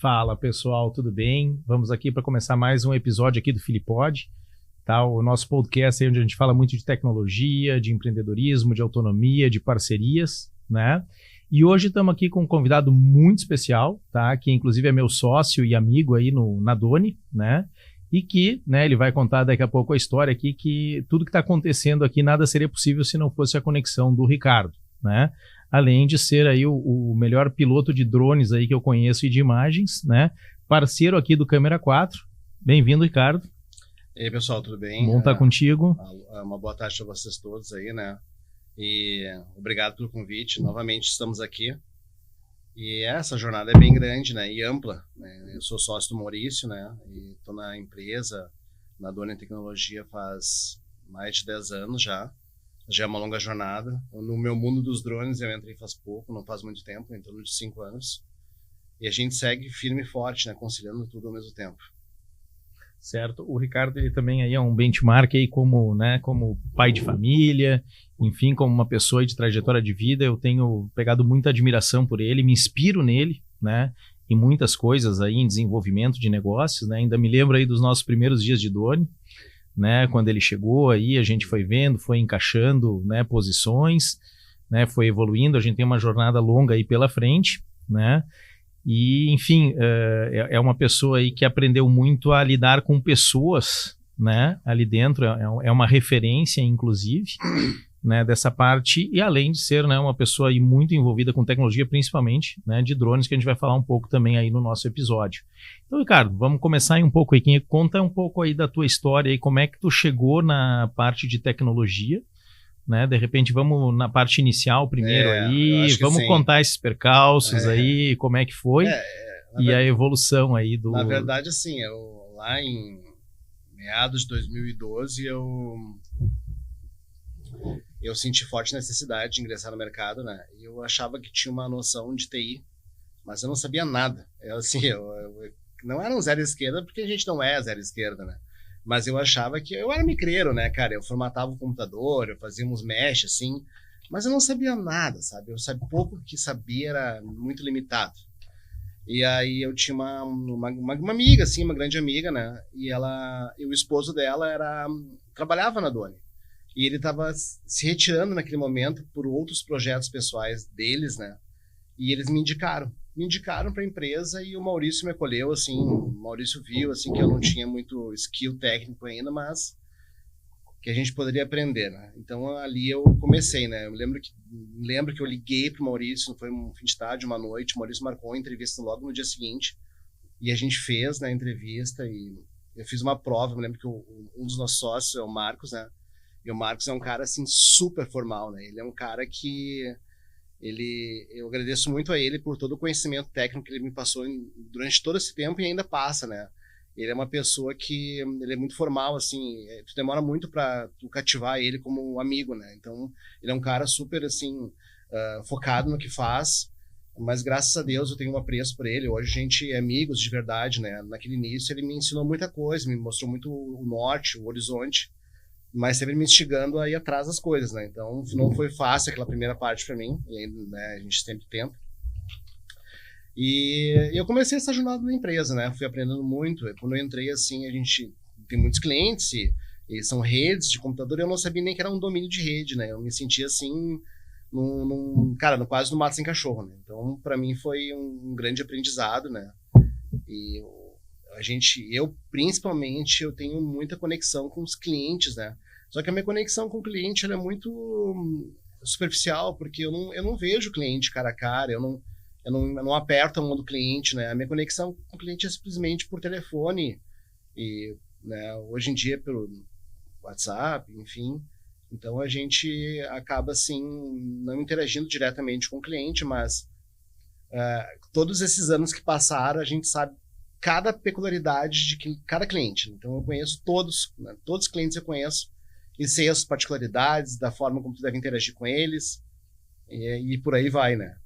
Fala pessoal, tudo bem? Vamos aqui para começar mais um episódio aqui do Filipod, tá? O nosso podcast aí onde a gente fala muito de tecnologia, de empreendedorismo, de autonomia, de parcerias, né? E hoje estamos aqui com um convidado muito especial, tá? Que inclusive é meu sócio e amigo aí na Doni, né? E que, né, ele vai contar daqui a pouco a história aqui que tudo que está acontecendo aqui nada seria possível se não fosse a conexão do Ricardo, né? Além de ser aí o melhor piloto de drones aí que eu conheço e de imagens, né? Parceiro aqui do Câmera 4. Bem-vindo, Ricardo. E aí, pessoal, tudo bem? Bom estar contigo. Uma boa tarde a vocês todos aí, né? E obrigado pelo convite. Novamente estamos aqui. E essa jornada é bem grande, né? E ampla, né? Eu sou sócio do Maurício, né? E estou na empresa, na Doni Tecnologia faz mais de 10 anos já. Já é uma longa jornada. No meu mundo dos drones eu entrei faz pouco, não faz muito tempo, em torno de 5 anos. E a gente segue firme e forte, né? Conciliando tudo ao mesmo tempo. Certo. O Ricardo, ele também aí é um benchmark aí como, né, como pai de família, enfim, como uma pessoa aí de trajetória de vida. Eu tenho pegado muita admiração por ele, me inspiro nele, né? Em muitas coisas aí, em desenvolvimento de negócios, né? Ainda me lembro aí dos nossos primeiros dias de Doni, né, quando ele chegou aí, a gente foi vendo, foi encaixando, né, posições, né, foi evoluindo, a gente tem uma jornada longa aí pela frente, né, e enfim, é uma pessoa aí que aprendeu muito a lidar com pessoas, né, ali dentro, é uma referência inclusive, né, dessa parte, e além de ser, né, uma pessoa aí muito envolvida com tecnologia, principalmente, né, de drones, que a gente vai falar um pouco também aí no nosso episódio. Então, Ricardo, vamos começar aí um pouco aí, conta um pouco aí da tua história aí, como é que tu chegou na parte de tecnologia, né, de repente vamos na parte inicial primeiro aí, vamos sim. Contar esses percalços aí, como é que foi, e a evolução aí do... Na verdade, assim, eu lá em meados de 2012, eu senti forte necessidade de ingressar no mercado, né? E eu achava que tinha uma noção de TI, mas eu não sabia nada. Eu não era um zero esquerda, porque a gente não é zero esquerda, né? Mas eu achava que eu era micreiro, né, cara? Eu formatava o computador, eu fazia uns mesh, assim, mas eu não sabia nada, sabe? Eu sabia pouco que sabia, era muito limitado. E aí eu tinha uma amiga, assim, uma grande amiga, né? E o esposo dela trabalhava na Doni. E ele estava se retirando naquele momento por outros projetos pessoais deles, né? E eles me indicaram para a empresa e o Maurício me acolheu, assim, o Maurício viu, assim, que eu não tinha muito skill técnico ainda, mas que a gente poderia aprender, né? Então ali eu comecei, né? Eu lembro que eu liguei pro Maurício, foi um fim de tarde, uma noite, o Maurício marcou a entrevista logo no dia seguinte e a gente fez, né, a entrevista e eu fiz uma prova. Eu me lembro que um dos nossos sócios é o Marcos, né? E o Marcos é um cara, assim, super formal, né? Ele é um cara que... Eu agradeço muito a ele por todo o conhecimento técnico que ele me passou durante todo esse tempo e ainda passa, né? Ele é uma pessoa que... Ele é muito formal, assim. Tu demora muito pra tu cativar ele como amigo, né? Então, ele é um cara super, assim, focado no que faz. Mas, graças a Deus, eu tenho um apreço por ele. Hoje a gente é amigos de verdade, né? Naquele início, ele me ensinou muita coisa. Me mostrou muito o norte, o horizonte. Mas sempre me instigando a ir atrás das coisas, né? Então, não foi fácil aquela primeira parte para mim, e né, a gente sempre tenta. E eu comecei essa jornada na empresa, né? Fui aprendendo muito. Quando eu entrei, assim, a gente tem muitos clientes e são redes de computador, e eu não sabia nem que era um domínio de rede, né? Eu me sentia, assim, quase no mato sem cachorro, né? Então, para mim, foi um grande aprendizado, né? E eu principalmente, eu tenho muita conexão com os clientes, né? Só que a minha conexão com o cliente ela é muito superficial, porque eu não vejo o cliente cara a cara, eu não aperto a mão do cliente, né? A minha conexão com o cliente é simplesmente por telefone e, né, hoje em dia pelo WhatsApp, enfim. Então a gente acaba assim não interagindo diretamente com o cliente, mas todos esses anos que passaram a gente sabe cada peculiaridade de cada cliente. Então eu conheço todos, né? Todos os clientes eu conheço e sei as particularidades da forma como tu deve interagir com eles e por aí vai, né?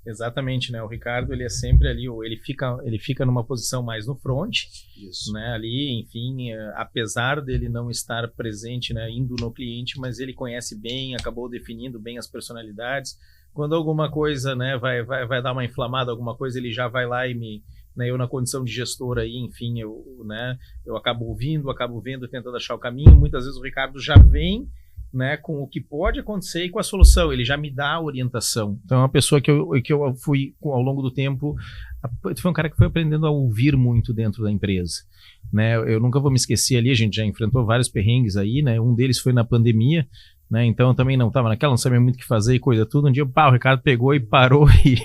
Exatamente, né? O Ricardo, ele é sempre ali, ele fica numa posição mais no front, isso, né? Ali, enfim, apesar dele não estar presente, né, indo no cliente, mas ele conhece bem, acabou definindo bem as personalidades. Quando alguma coisa, né, vai dar uma inflamada, alguma coisa, ele já vai lá e né, eu na condição de gestor aí, enfim, eu acabo ouvindo, acabo vendo, tentando achar o caminho. Muitas vezes o Ricardo já vem, né, com o que pode acontecer e com a solução, ele já me dá a orientação. Então é uma pessoa que eu fui, ao longo do tempo, foi um cara que foi aprendendo a ouvir muito dentro da empresa, né? Eu nunca vou me esquecer ali, a gente já enfrentou vários perrengues aí, né? Um deles foi na pandemia, né? Então eu também não estava naquela, não sabia muito o que fazer e coisa tudo. Um dia o Ricardo pegou e parou e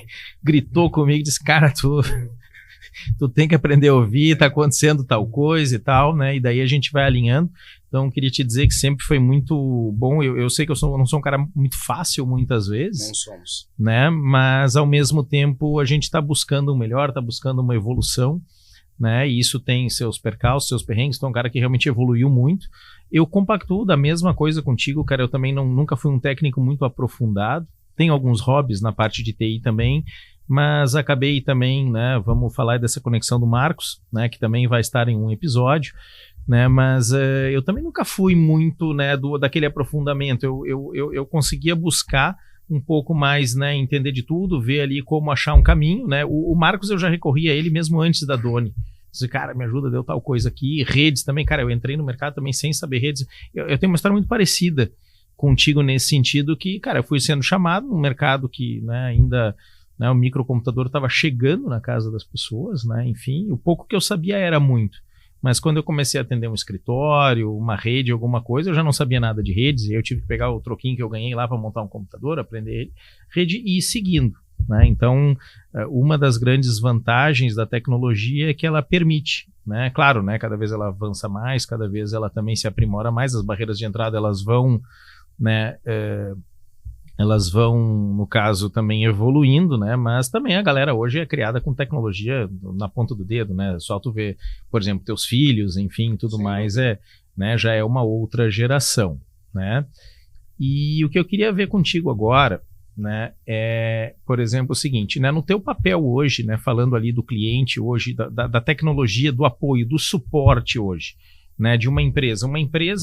gritou comigo e disse, cara, tu tem que aprender a ouvir, tá acontecendo tal coisa e tal, né? E daí a gente vai alinhando. Então, queria te dizer que sempre foi muito bom. Eu sei que eu não sou um cara muito fácil muitas vezes. Não somos. Né? Mas, ao mesmo tempo, a gente está buscando um melhor, está buscando uma evolução, né? E isso tem seus percalços, seus perrengues. Então, é um cara que realmente evoluiu muito. Eu compactuo da mesma coisa contigo, cara. Eu também nunca fui um técnico muito aprofundado. Tenho alguns hobbies na parte de TI também, mas acabei também, né? Vamos falar dessa conexão do Marcos, né? Que também vai estar em um episódio. Né, mas eu também nunca fui muito, né, daquele aprofundamento. Eu conseguia buscar um pouco mais, né, entender de tudo, ver ali como achar um caminho, né. O Marcos eu já recorri a ele mesmo antes da Doni. Disse, cara, me ajuda, deu tal coisa aqui. Redes também, cara, eu entrei no mercado também sem saber redes. Eu tenho uma história muito parecida contigo nesse sentido que, cara, eu fui sendo chamado num mercado que, né, ainda, né, o microcomputador estava chegando na casa das pessoas, né, enfim, o pouco que eu sabia era muito. Mas quando eu comecei a atender um escritório, uma rede, alguma coisa, eu já não sabia nada de redes, e eu tive que pegar o troquinho que eu ganhei lá para montar um computador, aprender ele, rede e ir seguindo, né? Então, uma das grandes vantagens da tecnologia é que ela permite, né? Claro, né? Cada vez ela avança mais, cada vez ela também se aprimora mais, as barreiras de entrada elas vão, né? Elas vão, no caso, também evoluindo, né? Mas também a galera hoje é criada com tecnologia na ponta do dedo, né? Só tu ver, por exemplo, teus filhos, enfim, tudo Sim. mais, né? Já é uma outra geração, né? E o que eu queria ver contigo agora, né? É, por exemplo, o seguinte, né? No teu papel hoje, né? Falando ali do cliente hoje, da tecnologia, do apoio, do suporte hoje, né? De uma empresa,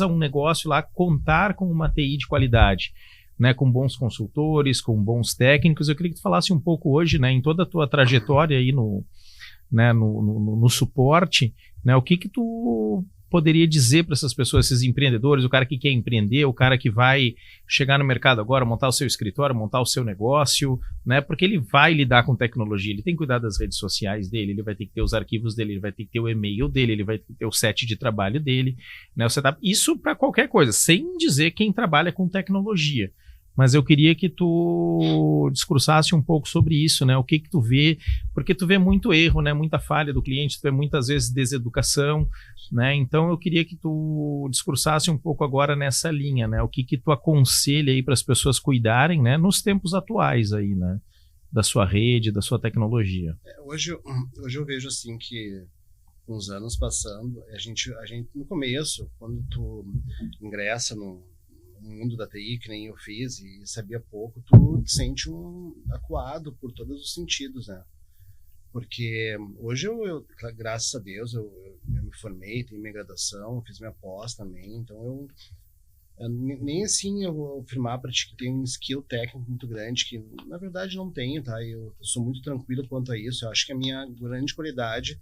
um negócio lá, contar com uma TI de qualidade, né, com bons consultores, com bons técnicos. Eu queria que tu falasse um pouco hoje, né, em toda a tua trajetória aí no suporte, né, o que tu poderia dizer para essas pessoas, esses empreendedores, o cara que quer empreender, o cara que vai chegar no mercado agora, montar o seu escritório, montar o seu negócio, né, porque ele vai lidar com tecnologia, ele tem que cuidar das redes sociais dele, ele vai ter que ter os arquivos dele, ele vai ter que ter o e-mail dele, ele vai ter que ter o set de trabalho dele, né, o setup, isso para qualquer coisa, sem dizer quem trabalha com tecnologia. Mas eu queria que tu discursasse um pouco sobre isso, né? O que tu vê, porque tu vê muito erro, né? Muita falha do cliente, tu vê muitas vezes deseducação, né? Então eu queria que tu discursasse um pouco agora nessa linha, né? O que tu aconselha aí para as pessoas cuidarem, né? Nos tempos atuais aí, né? Da sua rede, da sua tecnologia. Hoje eu vejo assim que uns anos passando, a gente no começo, quando tu ingressa no mundo da TI, que nem eu fiz e sabia pouco, tu te sente acuado por todos os sentidos, né? Porque hoje graças a Deus, eu me formei, tenho minha graduação, fiz minha pós também, então eu nem assim eu vou afirmar para ti que tem um skill técnico muito grande, que na verdade não tenho, tá? Eu sou muito tranquilo quanto a isso. Eu acho que a minha grande qualidade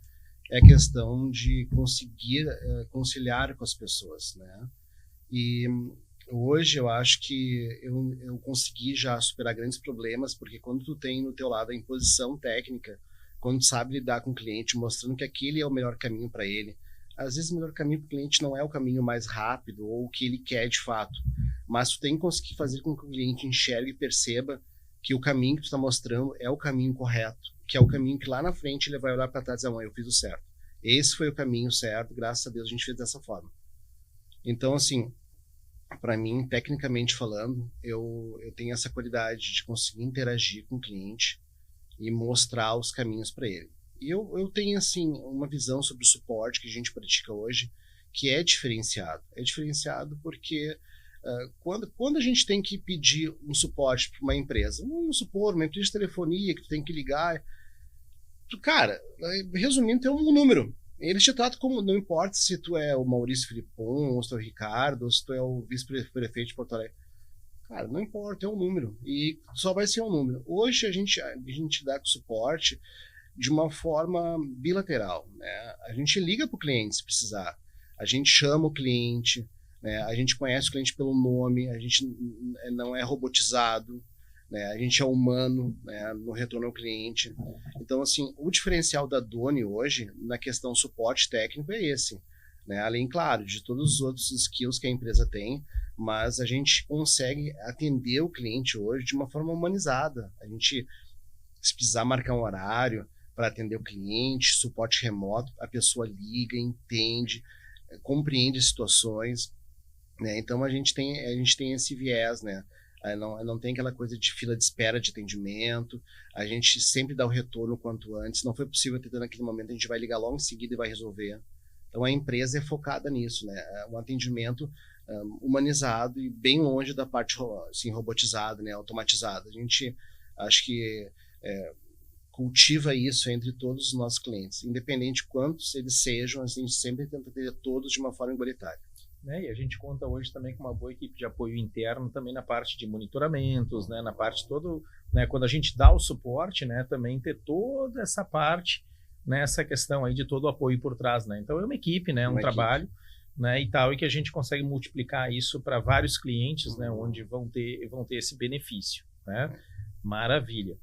é a questão de conseguir conciliar com as pessoas, né? E hoje eu acho que eu consegui já superar grandes problemas, porque quando tu tem no teu lado a imposição técnica, quando tu sabe lidar com o cliente, mostrando que aquele é o melhor caminho para ele, às vezes o melhor caminho para o cliente não é o caminho mais rápido ou o que ele quer de fato, mas tu tem que conseguir fazer com que o cliente enxergue e perceba que o caminho que tu está mostrando é o caminho correto, que é o caminho que lá na frente ele vai olhar para trás e dizer, eu fiz o certo. Esse foi o caminho certo, graças a Deus a gente fez dessa forma. Então, assim, para mim, tecnicamente falando, eu tenho essa qualidade de conseguir interagir com o cliente e mostrar os caminhos para ele. E eu tenho, assim, uma visão sobre o suporte que a gente pratica hoje, que é diferenciado. É diferenciado porque quando a gente tem que pedir um suporte para uma empresa, vamos supor, uma empresa de telefonia que tu tem que ligar, cara, resumindo, tem um número. Eles te tratam como, não importa se tu é o Maurício Filipon, ou se tu é o Ricardo, ou se tu é o vice-prefeito de Porto Alegre. Cara, não importa, é um número. E só vai ser um número. Hoje a gente dá com suporte de uma forma bilateral, né? A gente liga para o cliente se precisar, a gente chama o cliente, né? A gente conhece o cliente pelo nome, a gente não é robotizado, né? A gente é humano, né? No retorno ao cliente. Então, assim, o diferencial da Doni hoje, na questão suporte técnico, é esse, né? Além, claro, de todos os outros skills que a empresa tem, mas a gente consegue atender o cliente hoje de uma forma humanizada. A gente, se precisar marcar um horário para atender o cliente, suporte remoto, a pessoa liga, entende, compreende as situações, né? Então a gente tem esse viés, né? Não tem aquela coisa de fila de espera de atendimento, a gente sempre dá o retorno quanto antes. Não foi possível atender naquele momento, a gente vai ligar logo em seguida e vai resolver. Então a empresa é focada nisso, né? Um atendimento humanizado e bem longe da parte assim, robotizada, né? Automatizada. A gente acho que cultiva isso entre todos os nossos clientes, independente de quantos eles sejam, a gente sempre tenta ter todos de uma forma igualitária. E a gente conta hoje também com uma boa equipe de apoio interno, também na parte de monitoramentos, né, na parte todo, né, quando a gente dá o suporte, né, também ter toda essa parte, né, essa questão aí de todo o apoio por trás, né. Então é uma equipe, né, um trabalho, né, e tal, e que a gente consegue multiplicar isso para vários clientes, né, onde vão ter esse benefício, né. Maravilha.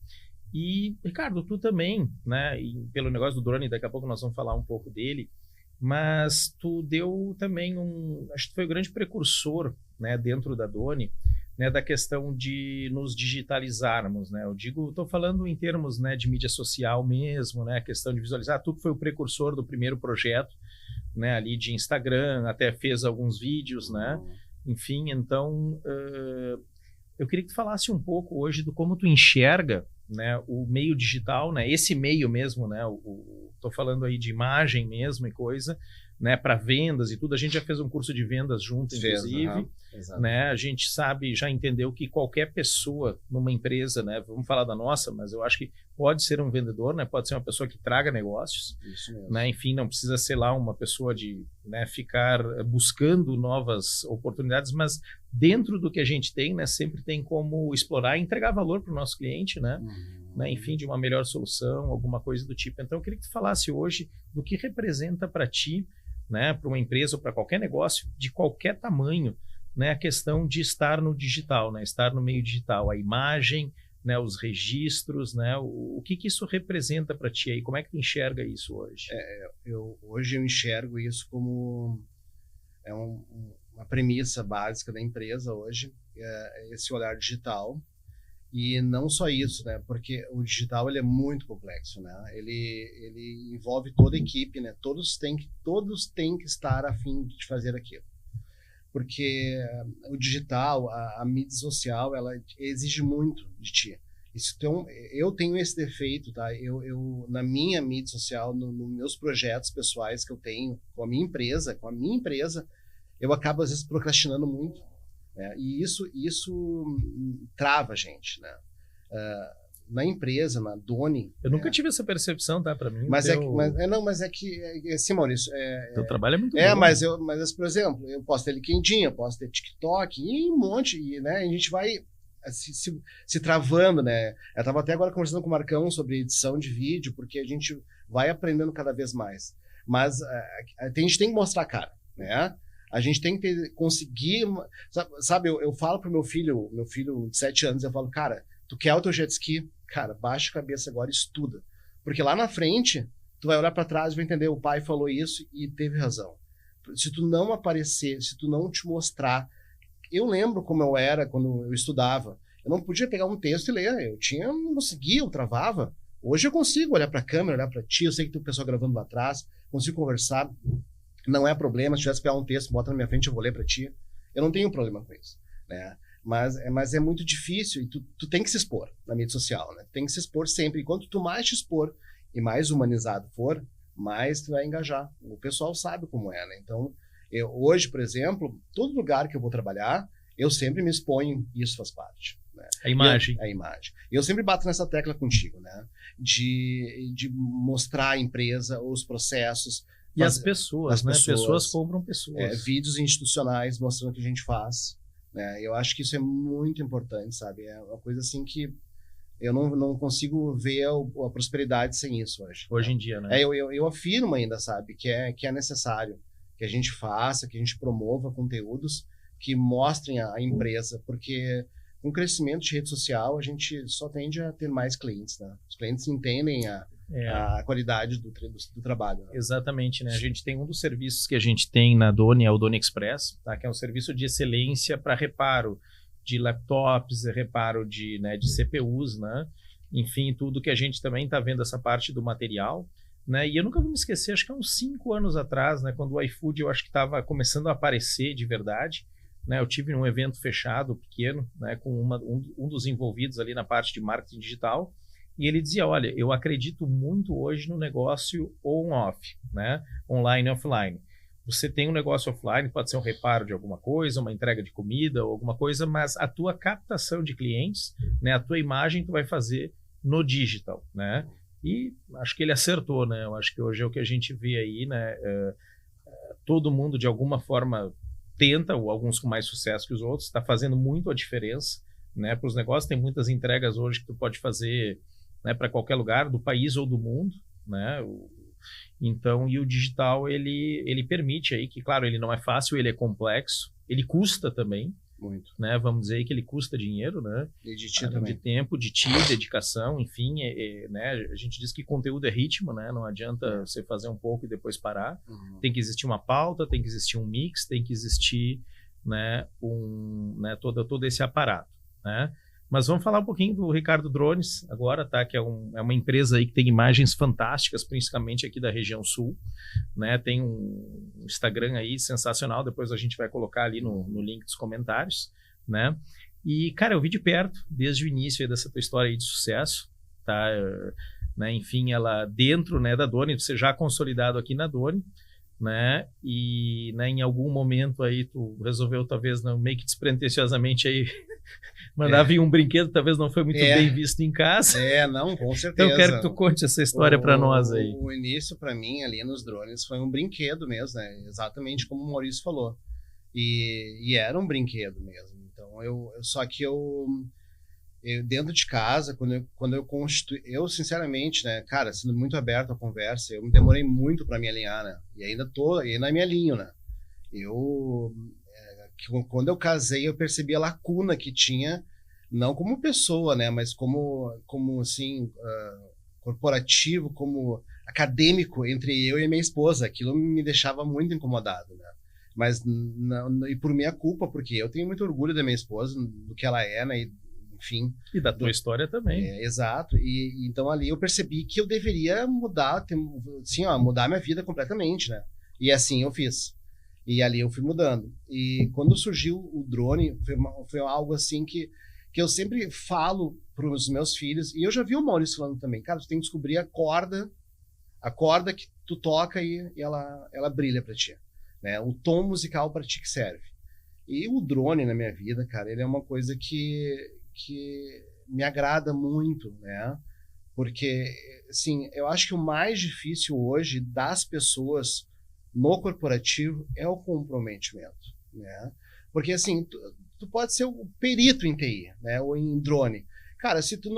E, Ricardo, tu também, né, e pelo negócio do drone, daqui a pouco nós vamos falar um pouco dele, mas tu deu também acho que foi o grande precursor, né, dentro da Doni, né, da questão de nos digitalizarmos, né, estou falando em termos, né, de mídia social mesmo, né, a questão de visualizar, tu que foi o precursor do primeiro projeto, né, ali de Instagram, até fez alguns vídeos, né, enfim, então eu queria que tu falasse um pouco hoje do como tu enxerga, né, o meio digital, né, esse meio mesmo, né, tô falando aí de imagem mesmo e coisa, né, para vendas e tudo. A gente já fez um curso de vendas junto, inclusive, né, a gente sabe, já entendeu que qualquer pessoa numa empresa, né, vamos falar da nossa, mas eu acho que pode ser um vendedor, né, pode ser uma pessoa que traga negócios, isso mesmo, né, enfim, não precisa ser lá uma pessoa de, né, ficar buscando novas oportunidades, mas dentro do que a gente tem, né, sempre tem como explorar e entregar valor para o nosso cliente, né, né, enfim, de uma melhor solução, alguma coisa do tipo. Então eu queria que tu falasse hoje do que representa para ti, né, para uma empresa ou para qualquer negócio de qualquer tamanho, né, a questão de estar no digital, né, estar no meio digital, a imagem, né, os registros, né, o que isso representa para ti aí? Como é que tu enxerga isso hoje? Hoje eu enxergo isso como uma premissa básica da empresa hoje, esse olhar digital. E não só isso, né? Porque o digital ele é muito complexo, né? Ele envolve toda a equipe, né? Todos têm que estar a fim de fazer aquilo. Porque o digital, a mídia social, ela exige muito de ti. Então, eu tenho esse defeito, tá? Eu na minha mídia social, nos meus projetos pessoais que eu tenho com a minha empresa, eu acabo às vezes procrastinando muito. E isso trava a gente, né? Na empresa, na Doni... Eu nunca tive essa percepção, tá? Para mim... Mas é que assim, Maurício... Teu trabalho é muito bom. Mas, por exemplo, eu posso ter LinkedIn, eu posso ter TikTok, e um monte, né? A gente vai se travando, né? Eu estava até agora conversando com o Marcão sobre edição de vídeo, porque a gente vai aprendendo cada vez mais. Mas a gente tem que mostrar a cara, né? A gente tem que conseguir... Sabe, eu falo pro meu filho de 7 anos, eu falo, cara, tu quer o teu jet ski? Cara, baixa a cabeça agora e estuda. Porque lá na frente, tu vai olhar para trás e vai entender, o pai falou isso e teve razão. Se tu não aparecer, se tu não te mostrar... Eu lembro como eu era quando eu estudava. Eu não podia pegar um texto e ler. Eu não conseguia, eu travava. Hoje eu consigo olhar para a câmera, olhar para ti, eu sei que tem o pessoal gravando lá atrás, consigo conversar. Não é problema, se tivesse que pegar um texto, bota na minha frente, eu vou ler para ti. Eu não tenho problema com isso, né? Mas é muito difícil e tu tem que se expor na mídia social, né? Tem que se expor sempre. E quanto tu mais te expor e mais humanizado for, mais tu vai engajar. O pessoal sabe como é, né? Então, hoje, por exemplo, todo lugar que eu vou trabalhar, eu sempre me exponho, isso faz parte. Né? A imagem. A imagem. Eu sempre bato nessa tecla contigo, né? De mostrar a empresa, os processos. E as pessoas, né? Pessoas compram pessoas. Vídeos institucionais mostrando o que a gente faz. Né? Eu acho que isso é muito importante, sabe? É uma coisa assim que eu não consigo ver a prosperidade sem isso hoje. Hoje em dia, né? Eu afirmo ainda, sabe, que é necessário que a gente faça, que a gente promova conteúdos que mostrem a empresa, porque com o crescimento de rede social, a gente só tende a ter mais clientes, né? Os clientes entendem a qualidade do trabalho. Né? Exatamente, né? A gente tem um dos serviços que a gente tem na Doni, é o Doni Express, tá? Que é um serviço de excelência para reparo de laptops, reparo de CPUs, né? Enfim, tudo que a gente também está vendo essa parte do material, né? E eu nunca vou me esquecer, acho que há uns 5 anos atrás, né? Quando o iFood eu acho que estava começando a aparecer de verdade, né? Eu tive um evento fechado, pequeno, né? Com um dos envolvidos ali na parte de marketing digital, e ele dizia, olha, eu acredito muito hoje no negócio on-off, né? Online e offline. Você tem um negócio offline, pode ser um reparo de alguma coisa, uma entrega de comida ou alguma coisa, mas a tua captação de clientes, né, a tua imagem tu vai fazer no digital, né? E acho que ele acertou, né? Eu acho que hoje é o que a gente vê aí, né? Todo mundo de alguma forma tenta, ou alguns com mais sucesso que os outros, está fazendo muito a diferença, né? Para os negócios, tem muitas entregas hoje que tu pode fazer, né, para qualquer lugar do país ou do mundo, né? Então, e o digital, ele permite aí que, claro, ele não é fácil, ele é complexo, ele custa também. Muito. Né? Vamos dizer que ele custa dinheiro, né? E de ti também. De tempo, de ti, dedicação, enfim, né? A gente diz que conteúdo é ritmo, né? Não adianta você fazer um pouco e depois parar. Uhum. Tem que existir uma pauta, tem que existir um mix, tem que existir, né, todo esse aparato, né? Mas vamos falar um pouquinho do Ricardo Drones agora, tá? Que é uma empresa aí que tem imagens fantásticas, principalmente aqui da região sul, né? Tem um Instagram aí sensacional, depois a gente vai colocar ali no link dos comentários, né? E, cara, eu vi de perto, desde o início aí dessa tua história aí de sucesso, tá? Né? Enfim, ela dentro, né, da Doni, você já consolidado aqui na Doni, né? E, né, em algum momento aí tu resolveu, talvez, não, meio que despretensiosamente aí mandar vir um brinquedo, talvez não foi muito bem visto em casa. Não, com certeza. Então eu quero que tu conte essa história para nós aí. O início para mim ali nos drones foi um brinquedo mesmo, né? Exatamente como o Maurício falou. E era um brinquedo mesmo. Então só que eu dentro de casa, quando eu constituí, eu sinceramente, né, cara, sendo muito aberto à conversa, eu me demorei muito para me alinhar, né? E ainda me alinho, né? Quando eu casei, eu percebi a lacuna que tinha, não como pessoa, né, mas como assim, corporativo, como acadêmico entre eu e minha esposa. Aquilo me deixava muito incomodado, né? Mas e por minha culpa, porque eu tenho muito orgulho da minha esposa, do que ela é, né? Enfim. E da tua história também. Exato. E então ali eu percebi que eu deveria mudar minha vida completamente, né? E assim eu fiz. E ali eu fui mudando. E quando surgiu o drone, foi algo assim que eu sempre falo para os meus filhos, e eu já vi o Maurício falando também, cara, tu tem que descobrir a corda que tu toca e ela brilha para ti, né? O tom musical para ti que serve. E o drone na minha vida, cara, ele é uma coisa que me agrada muito, né? Porque, assim, eu acho que o mais difícil hoje das pessoas no corporativo é o comprometimento, né? Porque, assim, tu pode ser o perito em TI, né? Ou em drone. Cara, se tu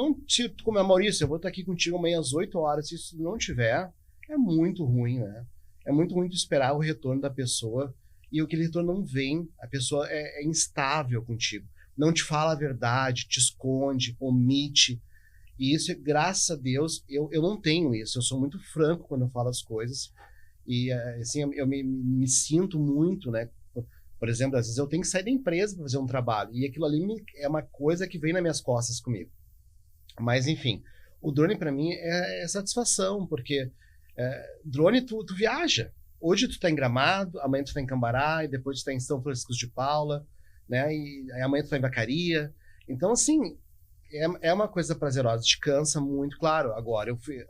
como é Maurício, eu vou estar aqui contigo amanhã às 8 horas, se isso não tiver, é muito ruim, né? É muito ruim tu esperar o retorno da pessoa e aquele retorno não vem, a pessoa é instável contigo. Não te fala a verdade, te esconde, omite. E isso, graças a Deus, eu não tenho isso. Eu sou muito franco quando eu falo as coisas. E, assim, eu me sinto muito, né? Por exemplo, às vezes eu tenho que sair da empresa para fazer um trabalho. E aquilo ali é uma coisa que vem nas minhas costas comigo. Mas, enfim, o drone para mim é satisfação, porque drone tu viaja. Hoje tu tá em Gramado, amanhã tu tá em Cambará, e depois tu tá em São Francisco de Paula, né? E aí amanhã tu tá em Vacaria. Então, assim, é uma coisa prazerosa, te cansa muito, claro. Agora, eu fui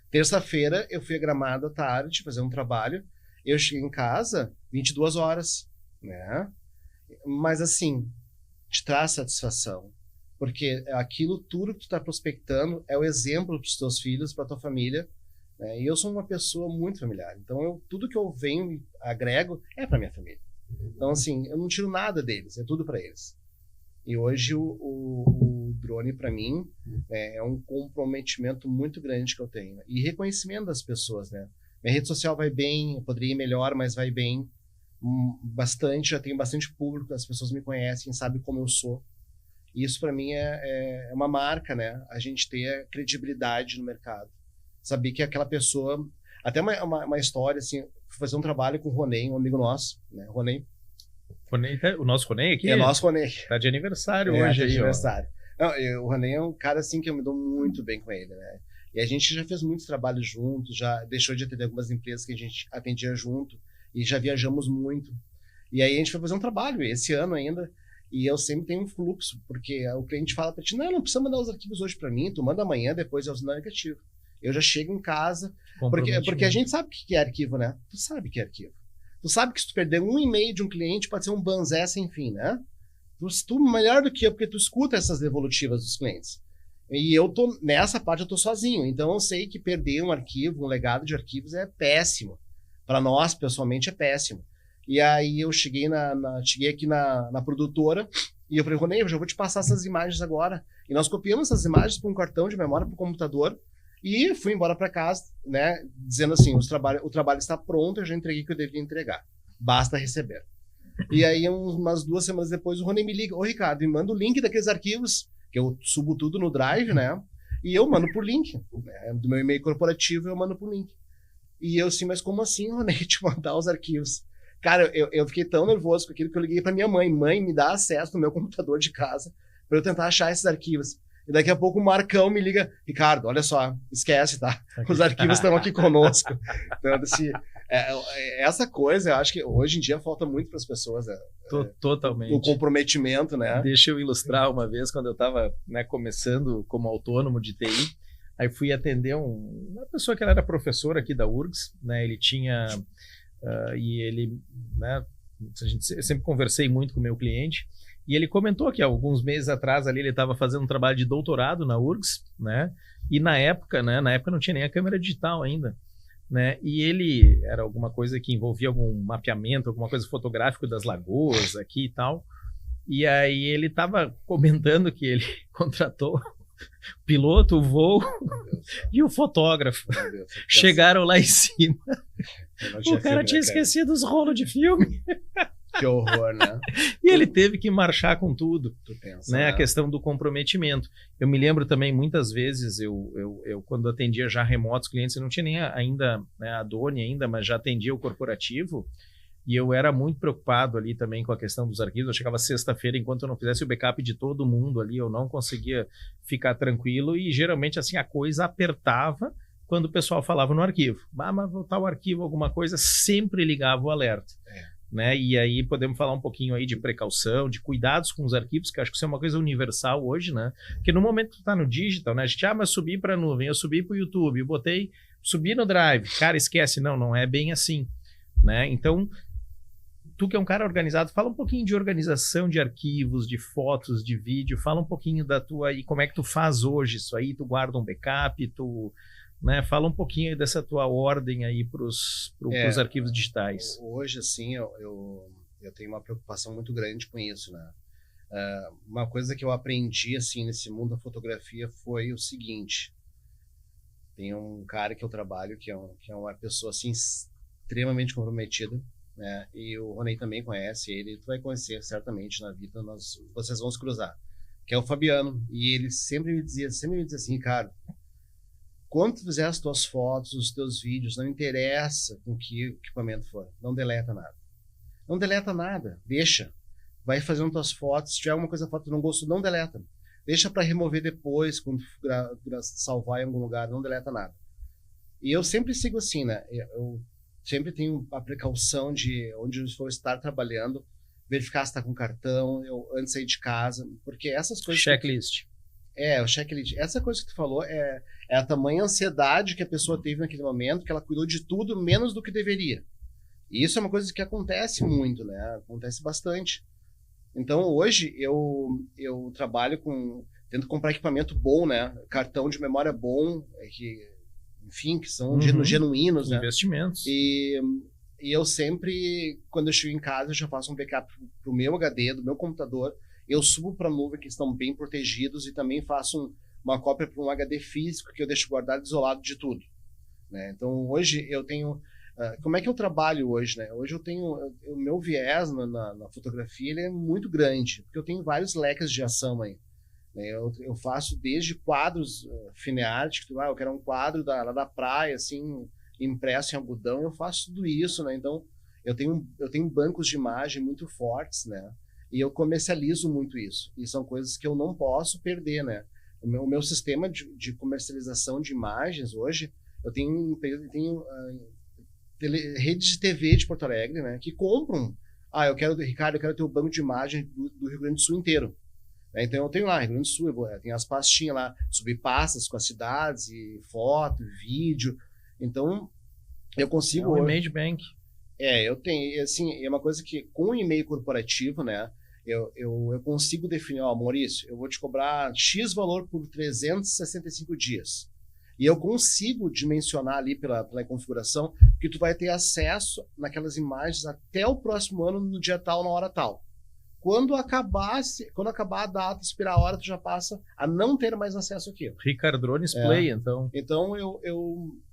terça-feira, eu fui a Gramado à tarde fazer um trabalho, eu cheguei em casa 22 horas, né? Mas, assim, te traz satisfação, porque aquilo tudo que tu tá prospectando é o exemplo pros teus filhos, pra tua família, né? E eu sou uma pessoa muito familiar, então tudo que eu venho e agrego é pra minha família. Então, assim, eu não tiro nada deles, é tudo para eles. E hoje o drone, para mim, é um comprometimento muito grande que eu tenho. E reconhecimento das pessoas, né? Minha rede social vai bem, eu poderia ir melhor, mas vai bem bastante, já tenho bastante público, as pessoas me conhecem, sabem como eu sou. E isso para mim é uma marca, né? A gente ter a credibilidade no mercado. Saber que aquela pessoa... Até uma história, assim, fui fazer um trabalho com o Ronei, um amigo nosso, né? Ronei, O nosso Ronei aqui? é nosso Ronei. Tá de aniversário hoje aí, aniversário. Não, o Ronei é um cara assim que eu me dou muito bem com ele, né? E a gente já fez muitos trabalhos juntos, já deixou de atender algumas empresas que a gente atendia junto e já viajamos muito. E aí a gente foi fazer um trabalho esse ano ainda e eu sempre tenho um fluxo, porque o cliente fala para ti, não precisa mandar os arquivos hoje para mim, tu manda amanhã, depois é o sinal negativo. Eu já chego em casa, porque a gente sabe o que é arquivo, né? Tu sabe o que é arquivo. Tu sabe que se tu perder um e-mail de um cliente, pode ser um banzé sem fim, né? Tu melhor do que eu, porque tu escuta essas devolutivas dos clientes. E eu tô, nessa parte eu tô sozinho, então eu sei que perder um arquivo, um legado de arquivos é péssimo. Para nós, pessoalmente, é péssimo. E aí eu cheguei aqui na produtora e eu falei, Ronei, eu já vou te passar essas imagens agora. E nós copiamos essas imagens para um cartão de memória para o computador e fui embora para casa, né, dizendo assim, o trabalho está pronto, eu já entreguei o que eu devia entregar. Basta receber. E aí, umas 2 semanas depois, o Ronei me liga, ô Ricardo, me manda o link daqueles arquivos, que eu subo tudo no Drive, né, e eu mando por link, né, do meu e-mail corporativo eu mando por link. E eu assim, mas como assim, Ronei, te mandar os arquivos? Cara, eu fiquei tão nervoso com aquilo que eu liguei para minha mãe, me dá acesso no meu computador de casa para eu tentar achar esses arquivos. E daqui a pouco o Marcão me liga, Ricardo, olha só, esquece, tá? Os arquivos estão aqui conosco. Então, assim, essa coisa, eu acho que hoje em dia falta muito para as pessoas. Totalmente. O comprometimento, né? Deixa eu ilustrar uma vez, quando eu estava, né, começando como autônomo de TI, aí fui atender uma pessoa que ela era professora aqui da URGS, né? Ele tinha... e ele, né, eu sempre conversei muito com o meu cliente, e ele comentou que alguns meses atrás ali ele estava fazendo um trabalho de doutorado na URGS, né? E na época não tinha nem a câmera digital ainda, né? E ele era alguma coisa que envolvia algum mapeamento, alguma coisa fotográfico das lagoas aqui e tal. E aí ele estava comentando que ele contratou o piloto, o voo e o fotógrafo. Chegaram lá em cima. O cara tinha esquecido os rolos de filme. Que horror, né? E ele teve que marchar com tudo, pensa, né? A questão do comprometimento. Eu me lembro também, muitas vezes, eu quando atendia já remotos clientes, eu não tinha nem ainda, né, a Doni ainda, mas já atendia o corporativo, e eu era muito preocupado ali também com a questão dos arquivos. Eu chegava sexta-feira, enquanto eu não fizesse o backup de todo mundo ali, eu não conseguia ficar tranquilo, e geralmente assim a coisa apertava quando o pessoal falava no arquivo. Mas voltar o arquivo, alguma coisa, sempre ligava o alerta. Né? E aí podemos falar um pouquinho aí de precaução, de cuidados com os arquivos, que eu acho que isso é uma coisa universal hoje, né? Porque no momento que tu tá no digital, né? A gente, mas subi para a nuvem, eu subi para o YouTube, eu subi no Drive, cara, esquece, não é bem assim, né? Então, tu que é um cara organizado, fala um pouquinho de organização de arquivos, de fotos, de vídeo, fala um pouquinho da tua, e como é que tu faz hoje isso aí, tu guarda um backup, né, fala um pouquinho dessa tua ordem aí para os arquivos digitais. Hoje, assim, eu tenho uma preocupação muito grande com isso, né? Uma coisa que eu aprendi, assim, nesse mundo da fotografia foi o seguinte. Tem um cara que eu trabalho que é uma pessoa, assim, extremamente comprometida, né? E o Ronei também conhece ele, tu vai conhecer certamente na vida, vocês vão se cruzar, que é o Fabiano. E ele sempre me dizia assim, Ricardo, quando tu fizer as tuas fotos, os teus vídeos, não interessa com que equipamento for, não deleta nada. Não deleta nada, deixa. Vai fazendo tuas fotos, se tiver alguma coisa foto que tu não gostou, não deleta. Deixa para remover depois, quando salvar em algum lugar, não deleta nada. E eu sempre sigo assim, né? Eu sempre tenho a precaução de onde eu for estar trabalhando, verificar se está com cartão, antes de sair de casa, porque essas coisas... Checklist. O checklist. Essa coisa que tu falou é a tamanha ansiedade que a pessoa teve naquele momento, que ela cuidou de tudo menos do que deveria. E isso é uma coisa que acontece muito, né? Acontece bastante. Então, hoje, eu trabalho tento comprar equipamento bom, né? Cartão de memória bom, enfim, que são genuínos, né? Investimentos. E eu sempre, quando eu chego em casa, eu já faço um backup pro meu HD, do meu computador, eu subo para a nuvem que estão bem protegidos e também faço uma cópia para um HD físico que eu deixo guardado isolado de tudo, né? Então hoje eu tenho como é que eu trabalho hoje, né? Hoje eu tenho o meu viés na fotografia, ele é muito grande, porque eu tenho vários leques de ação aí, né? Eu faço desde quadros fine art, que eu quero um quadro lá da praia, assim, impresso em algodão, eu faço tudo isso, né? Então eu tenho bancos de imagem muito fortes, né? E eu comercializo muito isso. E são coisas que eu não posso perder, né? O meu sistema de comercialização de imagens hoje, eu tenho redes de TV de Porto Alegre, né? Que compram. Ricardo, eu quero ter o banco de imagem do Rio Grande do Sul inteiro. Então eu tenho lá, Rio Grande do Sul, eu tenho as pastinhas lá, subpastas com as cidades, e foto, e vídeo. Então eu consigo... É um Image Bank. Eu tenho, assim, é uma coisa que com o e-mail corporativo, né, eu consigo definir, Maurício, eu vou te cobrar X valor por 365 dias. E eu consigo dimensionar ali pela configuração que tu vai ter acesso naquelas imagens até o próximo ano, no dia tal, na hora tal. Quando acabar a data, expirar a hora, tu já passa a não ter mais acesso àquilo. Ricardo Drones Play, então. Então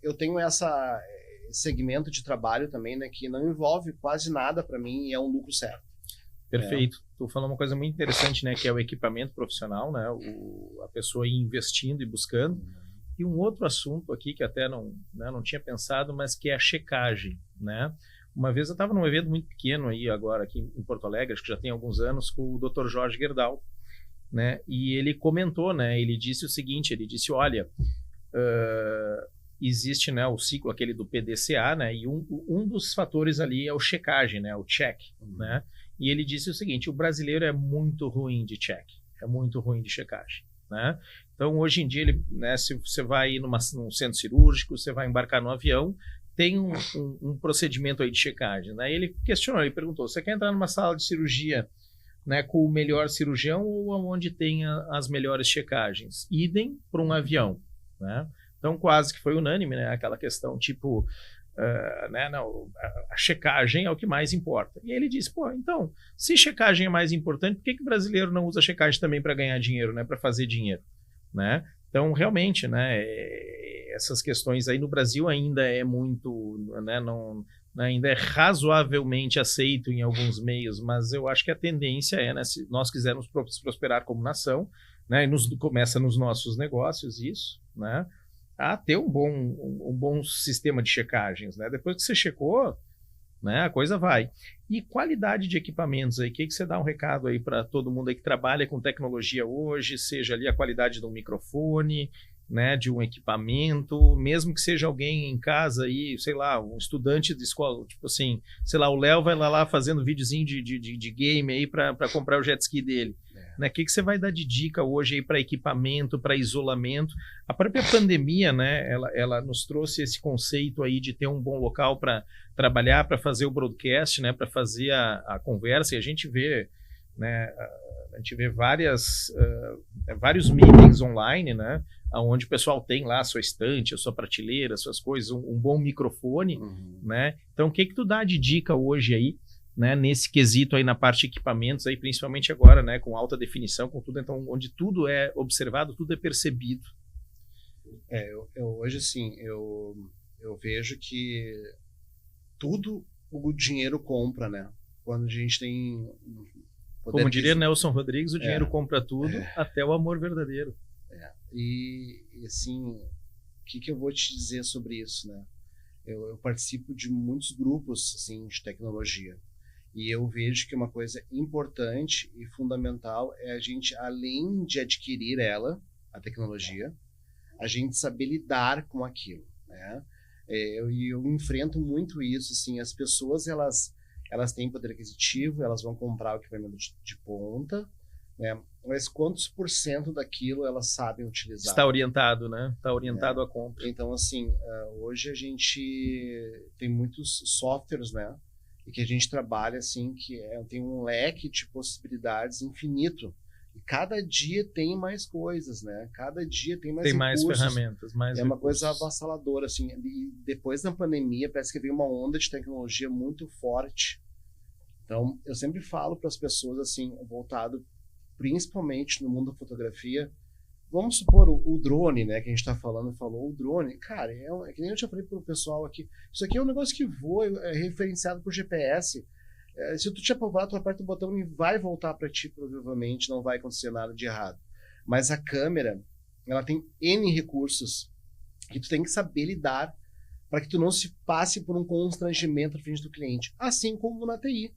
eu tenho essa segmento de trabalho também, né, que não envolve quase nada para mim e é um lucro certo. Perfeito. Tu falou uma coisa muito interessante, né, que é o equipamento profissional, né, a pessoa ir investindo e buscando. E um outro assunto aqui que até não tinha pensado, mas que é a checagem, né? Uma vez eu estava num evento muito pequeno aí agora aqui em Porto Alegre, acho que já tem alguns anos, com o Dr. Jorge Gerdau, né? E ele comentou, né? Ele disse o seguinte, ele disse, olha, existe, né, o ciclo aquele do PDCA, né? E um dos fatores ali é o checagem, né? O check, né? E ele disse o seguinte, o brasileiro é muito ruim de check, é muito ruim de checagem, né? Então, hoje em dia, né, se você vai ir num centro cirúrgico, você vai embarcar no avião, tem um procedimento aí de checagem, né? Ele questionou, ele perguntou, você quer entrar numa sala de cirurgia, né, com o melhor cirurgião ou onde tem as melhores checagens? Idem para um avião, né? Então, quase que foi unânime, né? Aquela questão, tipo, né, não, a checagem é o que mais importa. E ele disse, então, se checagem é mais importante, por que o brasileiro não usa checagem também para ganhar dinheiro, né, para fazer dinheiro, né? Então, realmente, né, essas questões aí no Brasil ainda é muito, né, ainda é razoavelmente aceito em alguns meios, mas eu acho que a tendência é, né, se nós quisermos prosperar como nação, né, e começa nos nossos negócios isso, né, a ter um bom sistema de checagens, né? Depois que você checou, né, a coisa vai. E qualidade de equipamentos aí, que você dá um recado aí para todo mundo aí que trabalha com tecnologia hoje, seja ali a qualidade de um microfone, né, de um equipamento, mesmo que seja alguém em casa aí, sei lá, um estudante de escola, tipo assim, sei lá, o Léo vai lá fazendo videozinho de game aí para comprar o jet ski dele. Né? O que você vai dar de dica hoje aí para equipamento, para isolamento? A própria pandemia, né, ela nos trouxe esse conceito aí de ter um bom local para trabalhar, para fazer o broadcast, né, para fazer a conversa, e a gente vê, né, vários meetings online, né, onde o pessoal tem lá a sua estante, a sua prateleira, as suas coisas, um bom microfone, né? Então, o que tu dá de dica hoje aí, né, nesse quesito aí na parte de equipamentos, aí, principalmente agora, né, com alta definição, com tudo, então, onde tudo é observado, tudo é percebido? Hoje, assim, eu vejo que tudo o dinheiro compra, né? Quando a gente tem... Como diria Nelson Rodrigues, o dinheiro compra tudo, até o amor verdadeiro. E assim, o que eu vou te dizer sobre isso, né? Eu participo de muitos grupos, assim, de tecnologia. E eu vejo que uma coisa importante e fundamental é a gente, além de adquirir a tecnologia, a gente saber lidar com aquilo, né? Eu enfrento muito isso, assim, as pessoas, elas têm poder aquisitivo, elas vão comprar o equipamento de ponta, né? Mas quantos % daquilo elas sabem utilizar? Está orientado, né? Está orientado à compra. Então, assim, hoje a gente tem muitos softwares, né? E que a gente trabalha, assim, que tem um leque de possibilidades infinito. E cada dia tem mais coisas, né? Cada dia tem mais recursos. Mais ferramentas, mais uma coisa avassaladora, assim. E depois da pandemia, parece que veio uma onda de tecnologia muito forte. Então, eu sempre falo para as pessoas, assim, voltado principalmente no mundo da fotografia. Vamos supor o drone, né, que a gente está falou o drone. Cara, é que nem eu já falei para o pessoal aqui, isso aqui é um negócio que voa, é referenciado por GPS. Se tu te apavorar, tu aperta o botão e vai voltar para ti, provavelmente, não vai acontecer nada de errado. Mas a câmera, ela tem N recursos que tu tem que saber lidar para que tu não se passe por um constrangimento na frente do cliente, assim como na TI.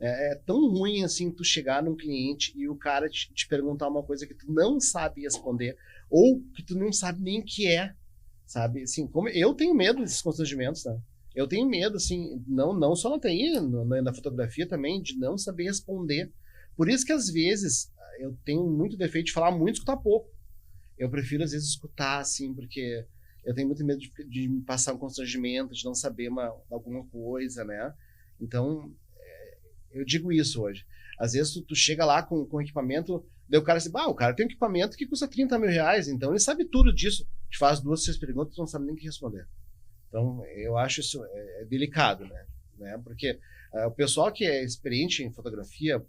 É tão ruim assim tu chegar num cliente e o cara te perguntar uma coisa que tu não sabe responder ou que tu não sabe nem o que é, sabe? Assim, como eu tenho medo desses constrangimentos, tá? Eu tenho medo, assim, não só na TI, na fotografia também, de não saber responder. Por isso que às vezes eu tenho muito defeito de falar muito e escutar pouco. Eu prefiro às vezes escutar, assim, porque eu tenho muito medo de me passar um constrangimento, de não saber alguma coisa, né? Então, eu digo isso hoje. Às vezes tu chega lá com equipamento, daí o cara diz, o cara tem um equipamento que custa 30 mil reais, então ele sabe tudo disso. Te faz 2, 3 perguntas, tu não sabe nem o que responder. Então, eu acho isso delicado, né? Porque o pessoal que é experiente em fotografia,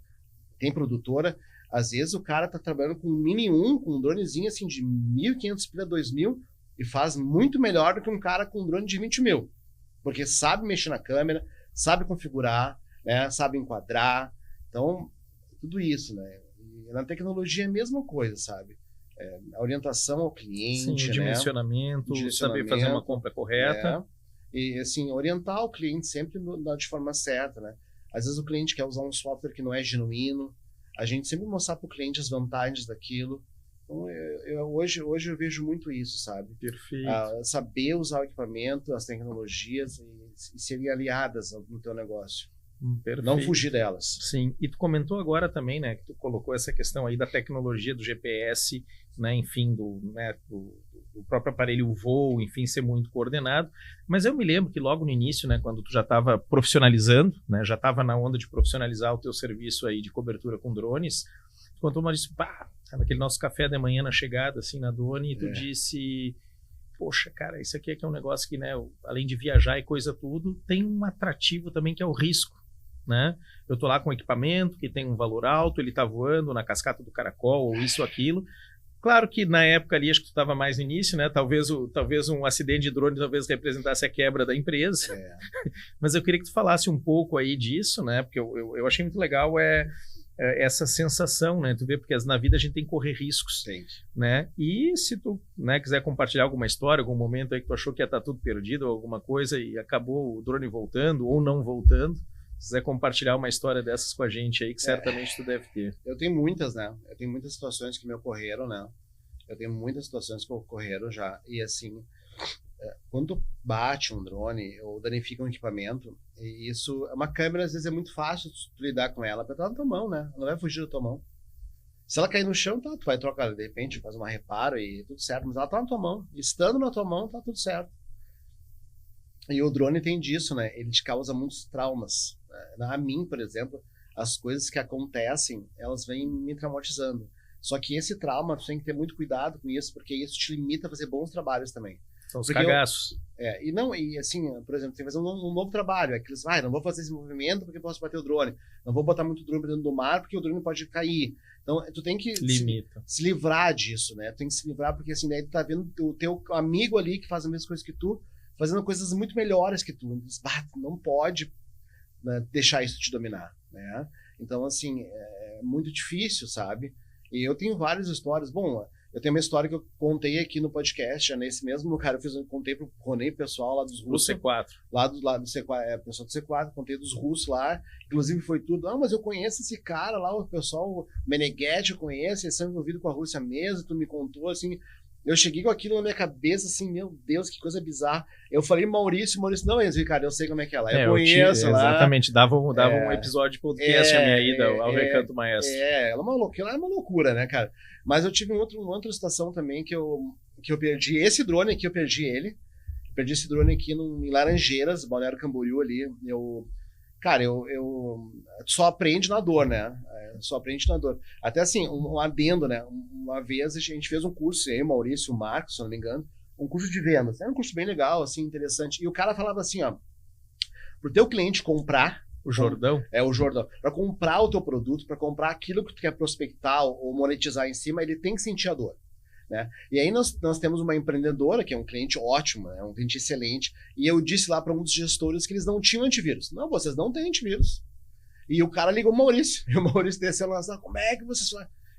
tem produtora, às vezes o cara tá trabalhando com um Mini 1, com um dronezinho assim de 1.500 pila, 2.000, e faz muito melhor do que um cara com um drone de 20 mil. Porque sabe mexer na câmera, sabe configurar, né, sabe enquadrar, então tudo isso, né? E na tecnologia é a mesma coisa, sabe? A orientação ao cliente, sim, o dimensionamento, saber fazer uma compra correta, e assim orientar o cliente sempre de forma certa, né? Às vezes o cliente quer usar um software que não é genuíno, a gente sempre mostrar para o cliente as vantagens daquilo. Então, hoje eu vejo muito isso, sabe? Perfeito. Saber usar o equipamento, as tecnologias e serem aliadas no teu negócio. Perfeito. Não fugir delas. Sim, e tu comentou agora também, né, que tu colocou essa questão aí da tecnologia do GPS, né, enfim, do próprio aparelho voo, enfim, ser muito coordenado, mas eu me lembro que logo no início, né, quando tu já estava profissionalizando, né, já estava na onda de profissionalizar o teu serviço aí de cobertura com drones, tu contou uma vez, naquele nosso café da manhã na chegada, assim, na Doni, e tu disse, poxa, cara, isso aqui é que é um negócio que, né, além de viajar e coisa tudo, tem um atrativo também que é o risco. Né? Eu tô lá com um equipamento que tem um valor alto, ele tá voando na cascata do caracol, ou isso ou aquilo. Claro que na época ali, acho que tu estava mais no início, né? Talvez um acidente de drone talvez representasse a quebra da empresa. Mas eu queria que tu falasse um pouco aí disso, né? Porque eu achei muito legal essa sensação, né? Tu vê, porque na vida a gente tem que correr riscos, né? E se tu, né, quiser compartilhar alguma história, algum momento aí que tu achou que ia estar tudo perdido, ou alguma coisa, e acabou o drone voltando ou não voltando, se quiser compartilhar uma história dessas com a gente aí, que certamente tu deve ter. Eu tenho muitas, né? Eu tenho muitas situações que me ocorreram, né? Eu tenho muitas situações que ocorreram já. E assim, quando tu bate um drone ou danifica um equipamento, e isso, uma câmera às vezes é muito fácil tu lidar com ela, porque ela tá na tua mão, né? Ela não vai fugir da tua mão. Se ela cair no chão, tá, tu vai trocar, de repente, faz um reparo e tudo certo, mas ela tá na tua mão. Estando na tua mão, tá tudo certo. E o drone tem disso, né? Ele te causa muitos traumas. A mim, por exemplo, as coisas que acontecem, elas vêm me traumatizando. Só que esse trauma, tu tem que ter muito cuidado com isso, porque isso te limita a fazer bons trabalhos também. São os cagaços. E assim, por exemplo, tem que fazer um novo trabalho. É que eles, não vou fazer esse movimento porque posso bater o drone. Não vou botar muito drone dentro do mar porque o drone pode cair. Então, tu tem que se livrar disso, né? Tu tem que se livrar porque assim, daí tu tá vendo o teu amigo ali que faz as mesmas coisas que tu, fazendo coisas muito melhores que tu. Não pode, né, deixar isso te dominar, né? Então, assim, é muito difícil, sabe? E eu tenho várias histórias. Bom, eu tenho uma história que eu contei aqui no podcast, nesse mesmo lugar. Contei pro Ronei, pessoal lá dos russos. Do C4. Lá do C4, pessoal do C4, contei dos russos lá. Inclusive foi tudo. Mas eu conheço esse cara lá, o pessoal, o Meneghetti, eu conheço, eles são envolvidos com a Rússia mesmo, tu me contou, assim. Eu cheguei com aquilo na minha cabeça, assim, meu Deus, que coisa bizarra. Eu falei, Maurício, não, cara, eu sei como é que é lá. Eu conheço lá. Exatamente, dava um episódio de podcast a minha ida ao Recanto Maestro. Ela é uma loucura, né, cara? Mas eu tive uma outra situação também que eu perdi. Esse drone aqui, eu perdi ele. Eu perdi esse drone aqui em Laranjeiras, Balneário Camboriú ali. Cara, eu só aprende na dor, né? Só aprende na dor. Até assim, um adendo, né? Uma vez a gente fez um curso, aí, Maurício, o Marcos, se não me engano, um curso de vendas. Era um curso bem legal, assim, interessante. E o cara falava assim, ó, pro teu cliente comprar, O Jordão? É o Jordão. Para comprar o teu produto, para comprar aquilo que tu quer prospectar ou monetizar em cima, ele tem que sentir a dor. Né? E aí nós temos uma empreendedora, que é um cliente ótimo, é um cliente excelente, e eu disse lá para um dos gestores que eles não tinham antivírus. Não, vocês não têm antivírus. E o cara ligou o Maurício, e o Maurício desceu lá, como é que vocês...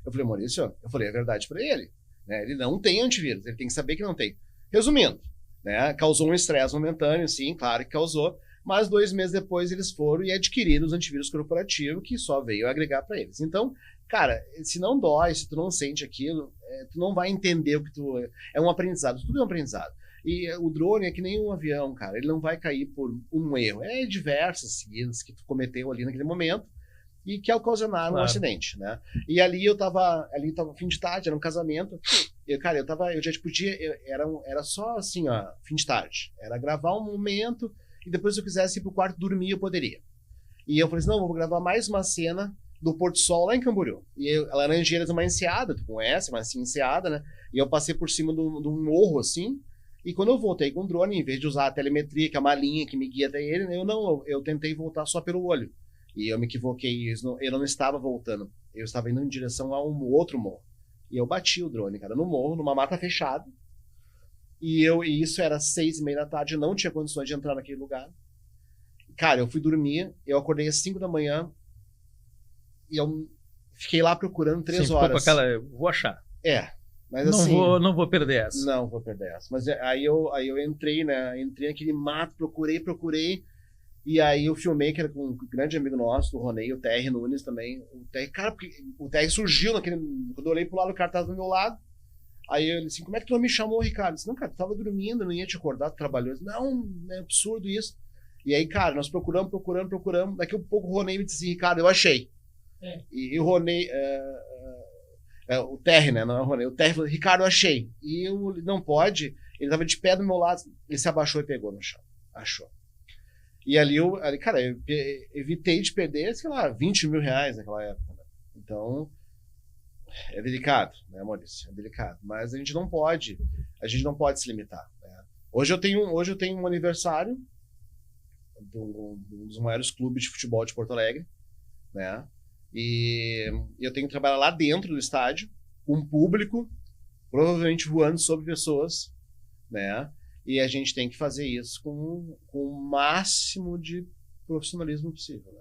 Eu falei, Maurício, eu falei a verdade para ele. Né? Ele não tem antivírus, ele tem que saber que não tem. Resumindo, né? Causou um estresse momentâneo, sim, claro que causou, mas 2 meses depois eles foram e adquiriram os antivírus corporativos, que só veio agregar para eles. Então, cara, se não dói, se tu não sente aquilo, tu não vai entender o que tu... É um aprendizado, tudo é um aprendizado. E o drone é que nem um avião, cara, ele não vai cair por um erro. É diversas seguidas que tu cometeu ali naquele momento e que ocasionaram um acidente, né? E ali eu tava fim de tarde, era um casamento. Eu já podia... Era só assim, ó, fim de tarde. Era gravar um momento e depois se eu quisesse ir pro quarto dormir, eu poderia. E eu falei assim, não, vou gravar mais uma cena do Porto Sol lá em Camboriú. E a Laranjeiras é uma enseada, tu conhece, mas assim, enseada, né? E eu passei por cima de um morro, assim, e quando eu voltei com o drone, em vez de usar a telemetria, que é uma linha que me guia até ele, eu tentei voltar só pelo olho. E eu me equivoquei, eu não estava voltando, eu estava indo em direção a um outro morro. E eu bati o drone, cara, no morro, numa mata fechada, e isso era 6:30 da tarde, eu não tinha condições de entrar naquele lugar. Cara, eu fui dormir, eu acordei às 5 da manhã, e eu fiquei lá procurando 3 horas. Vou achar. Mas assim... Não vou perder essa. Não vou perder essa. Mas aí eu entrei, né? Entrei naquele mato, procurei. E aí eu filmei, que era com um grande amigo nosso, o Ronei, o TR Nunes também. Cara, porque o TR surgiu naquele... Quando eu olhei pro lado, o cara tava do meu lado. Aí ele assim, como é que tu não me chamou, Ricardo? Eu disse, não, cara, tu tava dormindo, não ia te acordar, tu trabalhou. Disse, não, é absurdo isso. E aí, cara, nós procuramos. Daqui a pouco o Ronei me disse assim, Ricardo, eu achei. E o Ronei... o Terry, né? Não é o Ronei. O Terry falou, Ricardo, eu achei. E eu, não pode. Ele tava de pé do meu lado, ele se abaixou e pegou no chão. Achou. E ali, cara, eu evitei de perder, sei lá, 20 mil reais naquela época. Né? Então, é delicado, né, Maurício? É delicado. Mas a gente não pode se limitar. Né? Hoje eu tenho um aniversário de um dos maiores clubes de futebol de Porto Alegre, né? E eu tenho que trabalhar lá dentro do estádio, com público, provavelmente voando sobre pessoas, né? E a gente tem que fazer isso com o máximo de profissionalismo possível, né?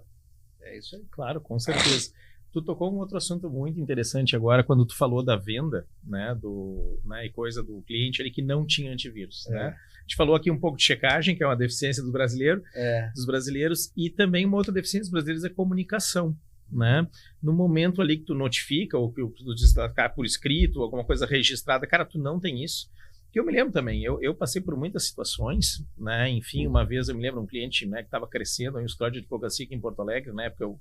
É isso aí. Claro, com certeza. Tu tocou um outro assunto muito interessante agora, quando tu falou da venda, né, e coisa do cliente ali que não tinha antivírus, né? A gente falou aqui um pouco de checagem, que é uma deficiência dos brasileiros, e também uma outra deficiência dos brasileiros é comunicação. Né? No momento ali que tu notifica ou que tu destacar por escrito, alguma coisa registrada, cara, tu não tem isso. Que eu me lembro também, eu passei por muitas situações, né? Enfim, uma vez eu me lembro um cliente, né, que estava crescendo em um escritório de advocacia aqui em Porto Alegre, na época eu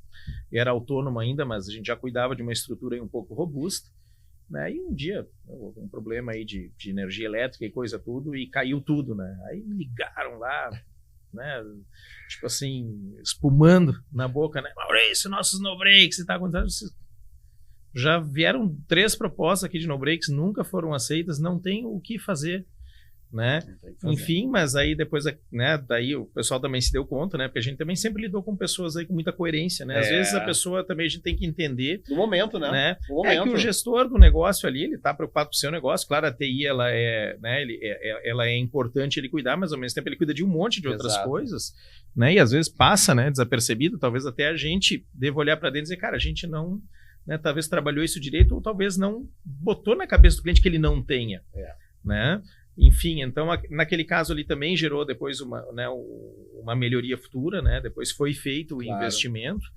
era autônomo ainda, mas a gente já cuidava de uma estrutura aí um pouco robusta, né? E um dia houve um problema aí de energia elétrica e coisa tudo, e caiu tudo, né? Aí me ligaram lá, né, tipo assim, espumando na boca, né? Maurício, nossos no-breaks, e tá acontecendo. Já vieram 3 propostas aqui de no-breaks, nunca foram aceitas, não tem o que fazer, né? Enfim, mas aí depois, né, daí o pessoal também se deu conta, né? Porque a gente também sempre lidou com pessoas aí com muita coerência, né? Às vezes a pessoa também a gente tem que entender... No momento, né? No momento. É que o gestor do negócio ali, ele tá preocupado com o seu negócio. Claro, a TI, ela é importante ele cuidar, mas ao mesmo tempo ele cuida de um monte de outras coisas, né? E às vezes passa, né, desapercebido, talvez até a gente deva olhar para dentro e dizer, cara, a gente não... Né, talvez trabalhou isso direito ou talvez não botou na cabeça do cliente que ele não tenha, né? Enfim, então naquele caso ali também gerou depois uma melhoria futura, né? Depois foi feito o investimento,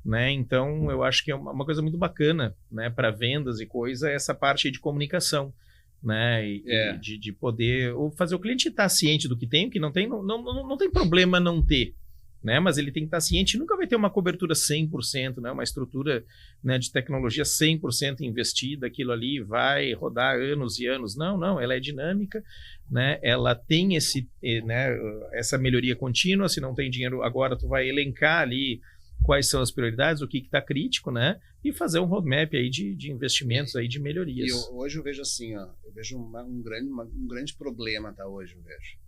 né? Então eu acho que é uma coisa muito bacana, né, para vendas e coisa, essa parte de comunicação, né? E de poder fazer o cliente estar ciente do que tem, o que não tem, não tem problema não ter. Né? Mas ele tem que estar ciente, nunca vai ter uma cobertura 100%, né? Uma estrutura, né, de tecnologia 100% investida, aquilo ali vai rodar anos e anos. Não, ela é dinâmica, né? Ela tem essa melhoria contínua. Se não tem dinheiro agora, tu vai elencar ali quais são as prioridades, o que está crítico, né? E fazer um roadmap aí de investimentos, aí de melhorias. Hoje eu vejo assim, ó, eu vejo um grande problema, tá? Hoje eu vejo.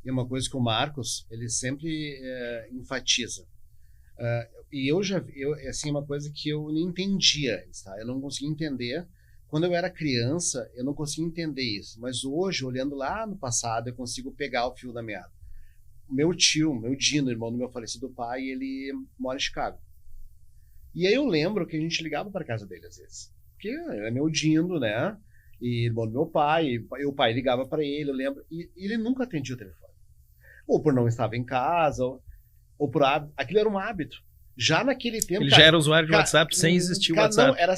E uma coisa que o Marcos, ele sempre enfatiza. E assim, uma coisa que eu não entendia antes, tá? Eu não conseguia entender. Quando eu era criança, eu não conseguia entender isso. Mas hoje, olhando lá no passado, eu consigo pegar o fio da meada. Meu Dino, irmão do meu falecido pai, ele mora em Chicago. E aí eu lembro que a gente ligava para casa dele às vezes. Porque era meu Dino, né? E irmão do meu pai, e o pai ligava para ele, eu lembro. E ele nunca atendia o telefone. Ou por não estar em casa, ou por hábito. Aquilo era um hábito. Já naquele tempo... Ele já era usuário de WhatsApp sem existir o WhatsApp. Não, era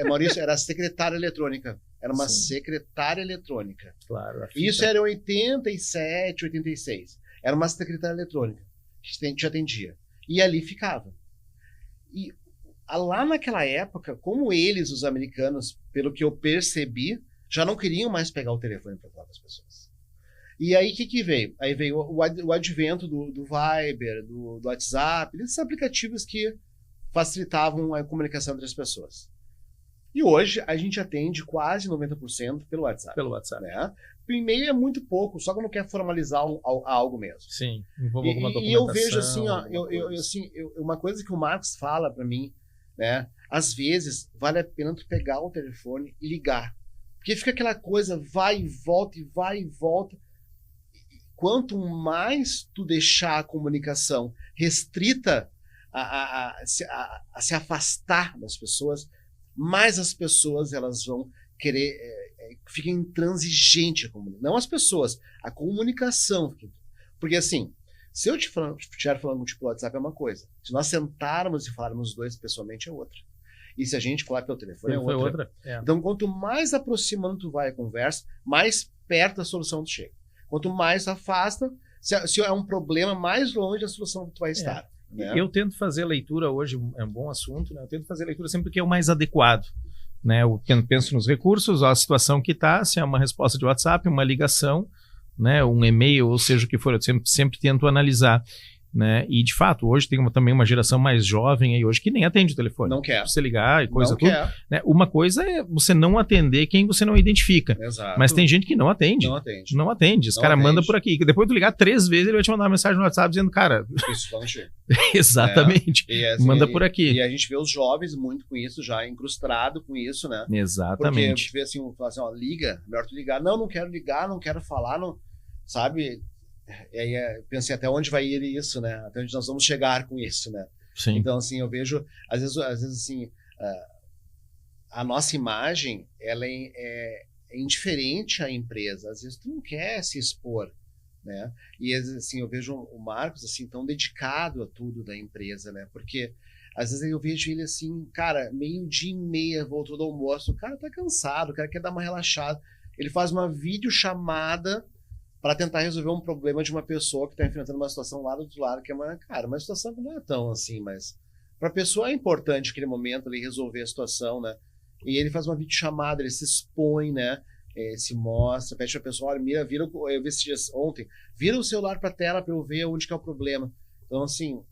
Maurício, era secretária eletrônica. Era uma secretária eletrônica. Claro. Isso era em 87, 86. Era uma secretária eletrônica que te atendia. E ali ficava. E lá naquela época, como eles, os americanos, pelo que eu percebi, já não queriam mais pegar o telefone para falar com as pessoas. E aí, o que veio? Aí veio o advento do Viber, do WhatsApp, desses aplicativos que facilitavam a comunicação entre as pessoas. E hoje, a gente atende quase 90% pelo WhatsApp. Pelo WhatsApp. Né? O e-mail é muito pouco, só quando quer formalizar algo mesmo. Sim, envolve alguma documentação. E eu vejo assim, ó, uma coisa que o Marcos fala para mim, né? Às vezes, vale a pena tu pegar o telefone e ligar. Porque fica aquela coisa, vai e volta, e vai e volta. Quanto mais tu deixar a comunicação restrita a se afastar das pessoas, mais as pessoas elas vão querer, fica intransigente a comunicação. Não as pessoas, a comunicação. Porque assim, se eu estiver falando contigo pelo WhatsApp é uma coisa, se nós sentarmos e falarmos os dois pessoalmente é outra. E se a gente falar pelo telefone é outra. Então, quanto mais aproximando tu vai a conversa, mais perto da solução tu chega. Quanto mais afasta, se é um problema, mais longe da solução que tu vai estar. Né? Eu tento fazer leitura hoje, é um bom assunto, né? Eu tento fazer leitura sempre que é o mais adequado. Né? Eu penso nos recursos, a situação que está, se é uma resposta de WhatsApp, uma ligação, né? Um e-mail, ou seja o que for, eu sempre tento analisar. Né? E de fato, hoje tem também uma geração mais jovem aí hoje que nem atende o telefone. Não quer. Você ligar e coisa tudo. Né? Uma coisa é você não atender quem você não identifica. Exato. Mas tem gente que não atende. Não atende. Os caras mandam por aqui. Depois de ligar 3 vezes, ele vai te mandar uma mensagem no WhatsApp dizendo, cara... Isso, não chega. Exatamente. Assim, manda por aqui. E a gente vê os jovens muito com isso, já incrustado com isso, né? Exatamente. Porque a gente vê assim, fala assim, ó, liga, melhor tu ligar. Não quero ligar, não quero falar, não... Sabe... E aí pensei até onde vai ir isso, né? Até onde nós vamos chegar com isso, né? Sim. Então, assim, eu vejo, às vezes assim, a nossa imagem, ela é indiferente à empresa. Às vezes tu não quer se expor, né? E, às vezes, assim, eu vejo o Marcos, assim, tão dedicado a tudo da empresa, né? Porque, às vezes, eu vejo ele, assim, cara, 12:30, voltou do almoço, o cara tá cansado, o cara quer dar uma relaxada. Ele faz uma videochamada para tentar resolver um problema de uma pessoa que está enfrentando uma situação lá do outro lado, que é uma situação que não é tão assim, mas para a pessoa é importante aquele momento ali resolver a situação, né? E ele faz uma videochamada, ele se expõe, né? Se mostra, pede para a pessoa, olha, eu vi esses dias ontem, vira o celular para a tela para eu ver onde que é o problema. Então, assim,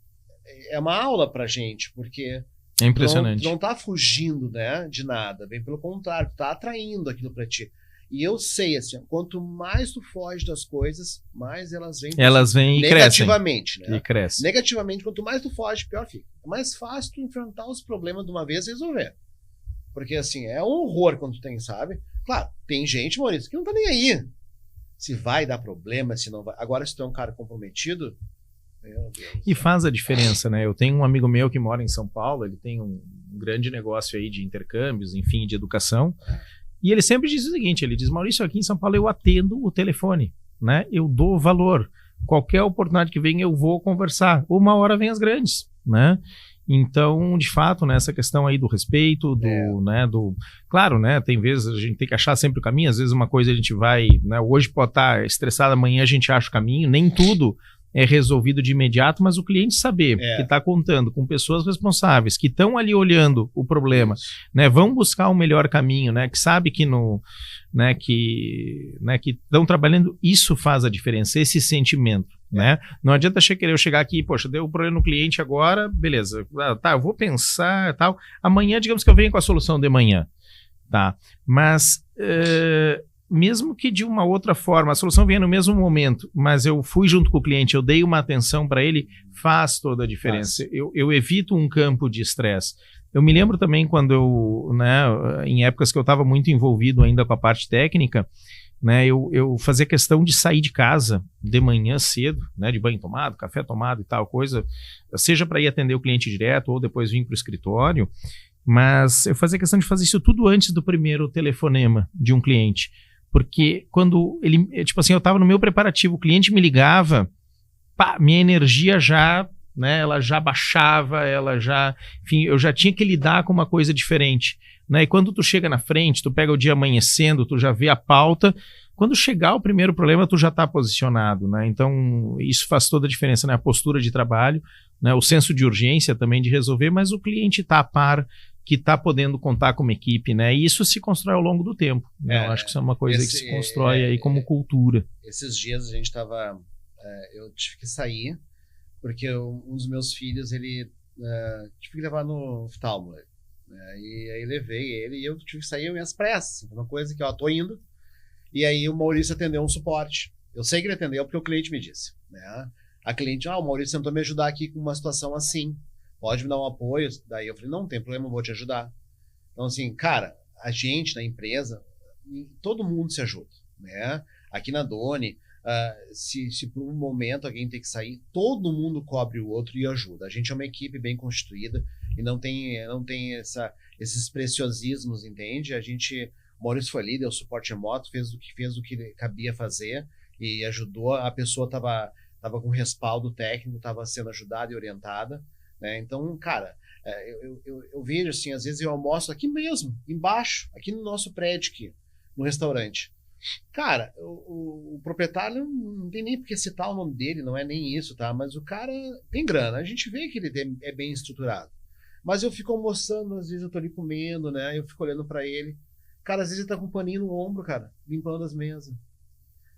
é uma aula para gente, porque é impressionante. Não tá fugindo, né, de nada, bem pelo contrário, tá atraindo aquilo para ti. E eu sei, assim, quanto mais tu foge das coisas, mais elas vêm e negativamente, crescem. Né? E crescem. Negativamente, quanto mais tu foge, pior fica. É mais fácil tu enfrentar os problemas de uma vez e resolver. Porque, assim, é um horror quando tu tem, sabe? Claro, tem gente, Maurício, que não tá nem aí. Se vai dar problema, se não vai. Agora, se tu é um cara comprometido, meu Deus. E faz a diferença, né? Eu tenho um amigo meu que mora em São Paulo, ele tem um grande negócio aí de intercâmbios, enfim, de educação. E ele sempre diz o seguinte, ele diz, Maurício, aqui em São Paulo eu atendo o telefone, né? Eu dou valor. Qualquer oportunidade que vem eu vou conversar. Uma hora vem as grandes, né? Então, de fato, né, essa questão aí do respeito, né, claro, né, tem vezes a gente tem que achar sempre o caminho, às vezes uma coisa a gente vai, né, hoje pode estar estressado, amanhã a gente acha o caminho, nem tudo é resolvido de imediato, mas o cliente saber que está contando com pessoas responsáveis, que estão ali olhando o problema, né, vão buscar um melhor caminho, né, que sabe que que estão trabalhando, isso faz a diferença, esse sentimento, né? Não adianta eu chegar aqui, poxa, deu um problema no cliente agora, beleza, tá, eu vou pensar, tal, amanhã digamos que eu venho com a solução de manhã, tá, mas mesmo que de uma outra forma, a solução venha no mesmo momento, mas eu fui junto com o cliente, eu dei uma atenção para ele, faz toda a diferença. Eu evito um campo de estresse. Eu me lembro também quando eu, né, em épocas que eu estava muito envolvido ainda com a parte técnica, né, eu fazia questão de sair de casa de manhã cedo, né, de banho tomado, café tomado e tal coisa, seja para ir atender o cliente direto ou depois vir para o escritório, mas eu fazia questão de fazer isso tudo antes do primeiro telefonema de um cliente, porque quando ele, tipo assim, eu estava no meu preparativo, o cliente me ligava, pá, minha energia já, né, ela já baixava, enfim, eu já tinha que lidar com uma coisa diferente, né? E quando tu chega na frente, tu pega o dia amanhecendo, tu já vê a pauta, quando chegar o primeiro problema, tu já está posicionado, né? Então, isso faz toda a diferença, né? A postura de trabalho, né? O senso de urgência também de resolver, mas o cliente está a par, que está podendo contar com uma equipe, né? E isso se constrói ao longo do tempo, né? Eu acho que isso é uma coisa que se constrói aí como cultura. Esses dias a gente estava... eu tive que sair, porque um dos meus filhos, ele tive que levar no oftalmo, né? E aí levei ele e eu tive que sair às pressas, uma coisa que eu tô indo, e aí o Maurício atendeu um suporte. Eu sei que ele atendeu porque o cliente me disse, né? A cliente, o Maurício tentou me ajudar aqui com uma situação assim, pode me dar um apoio? Daí eu falei, não tem problema, eu vou te ajudar. Então assim, cara, a gente na empresa, todo mundo se ajuda, né? Aqui na Doni, se por um momento alguém tem que sair, todo mundo cobre o outro e ajuda. A gente é uma equipe bem constituída e não tem esses preciosismos, entende? O Maurício foi ali, deu suporte remoto, fez o que cabia fazer e ajudou. A pessoa estava com respaldo técnico, estava sendo ajudada e orientada, né? Então, cara, eu vejo assim, às vezes eu almoço aqui mesmo, embaixo, aqui no nosso prédio aqui, no restaurante. Cara, o proprietário não tem nem por que citar o nome dele, não é nem isso, tá? Mas o cara tem grana, a gente vê que ele é bem estruturado. Mas eu fico almoçando, às vezes eu tô ali comendo, né? Eu fico olhando pra ele. Cara, às vezes ele tá com um paninho no ombro, cara, limpando as mesas,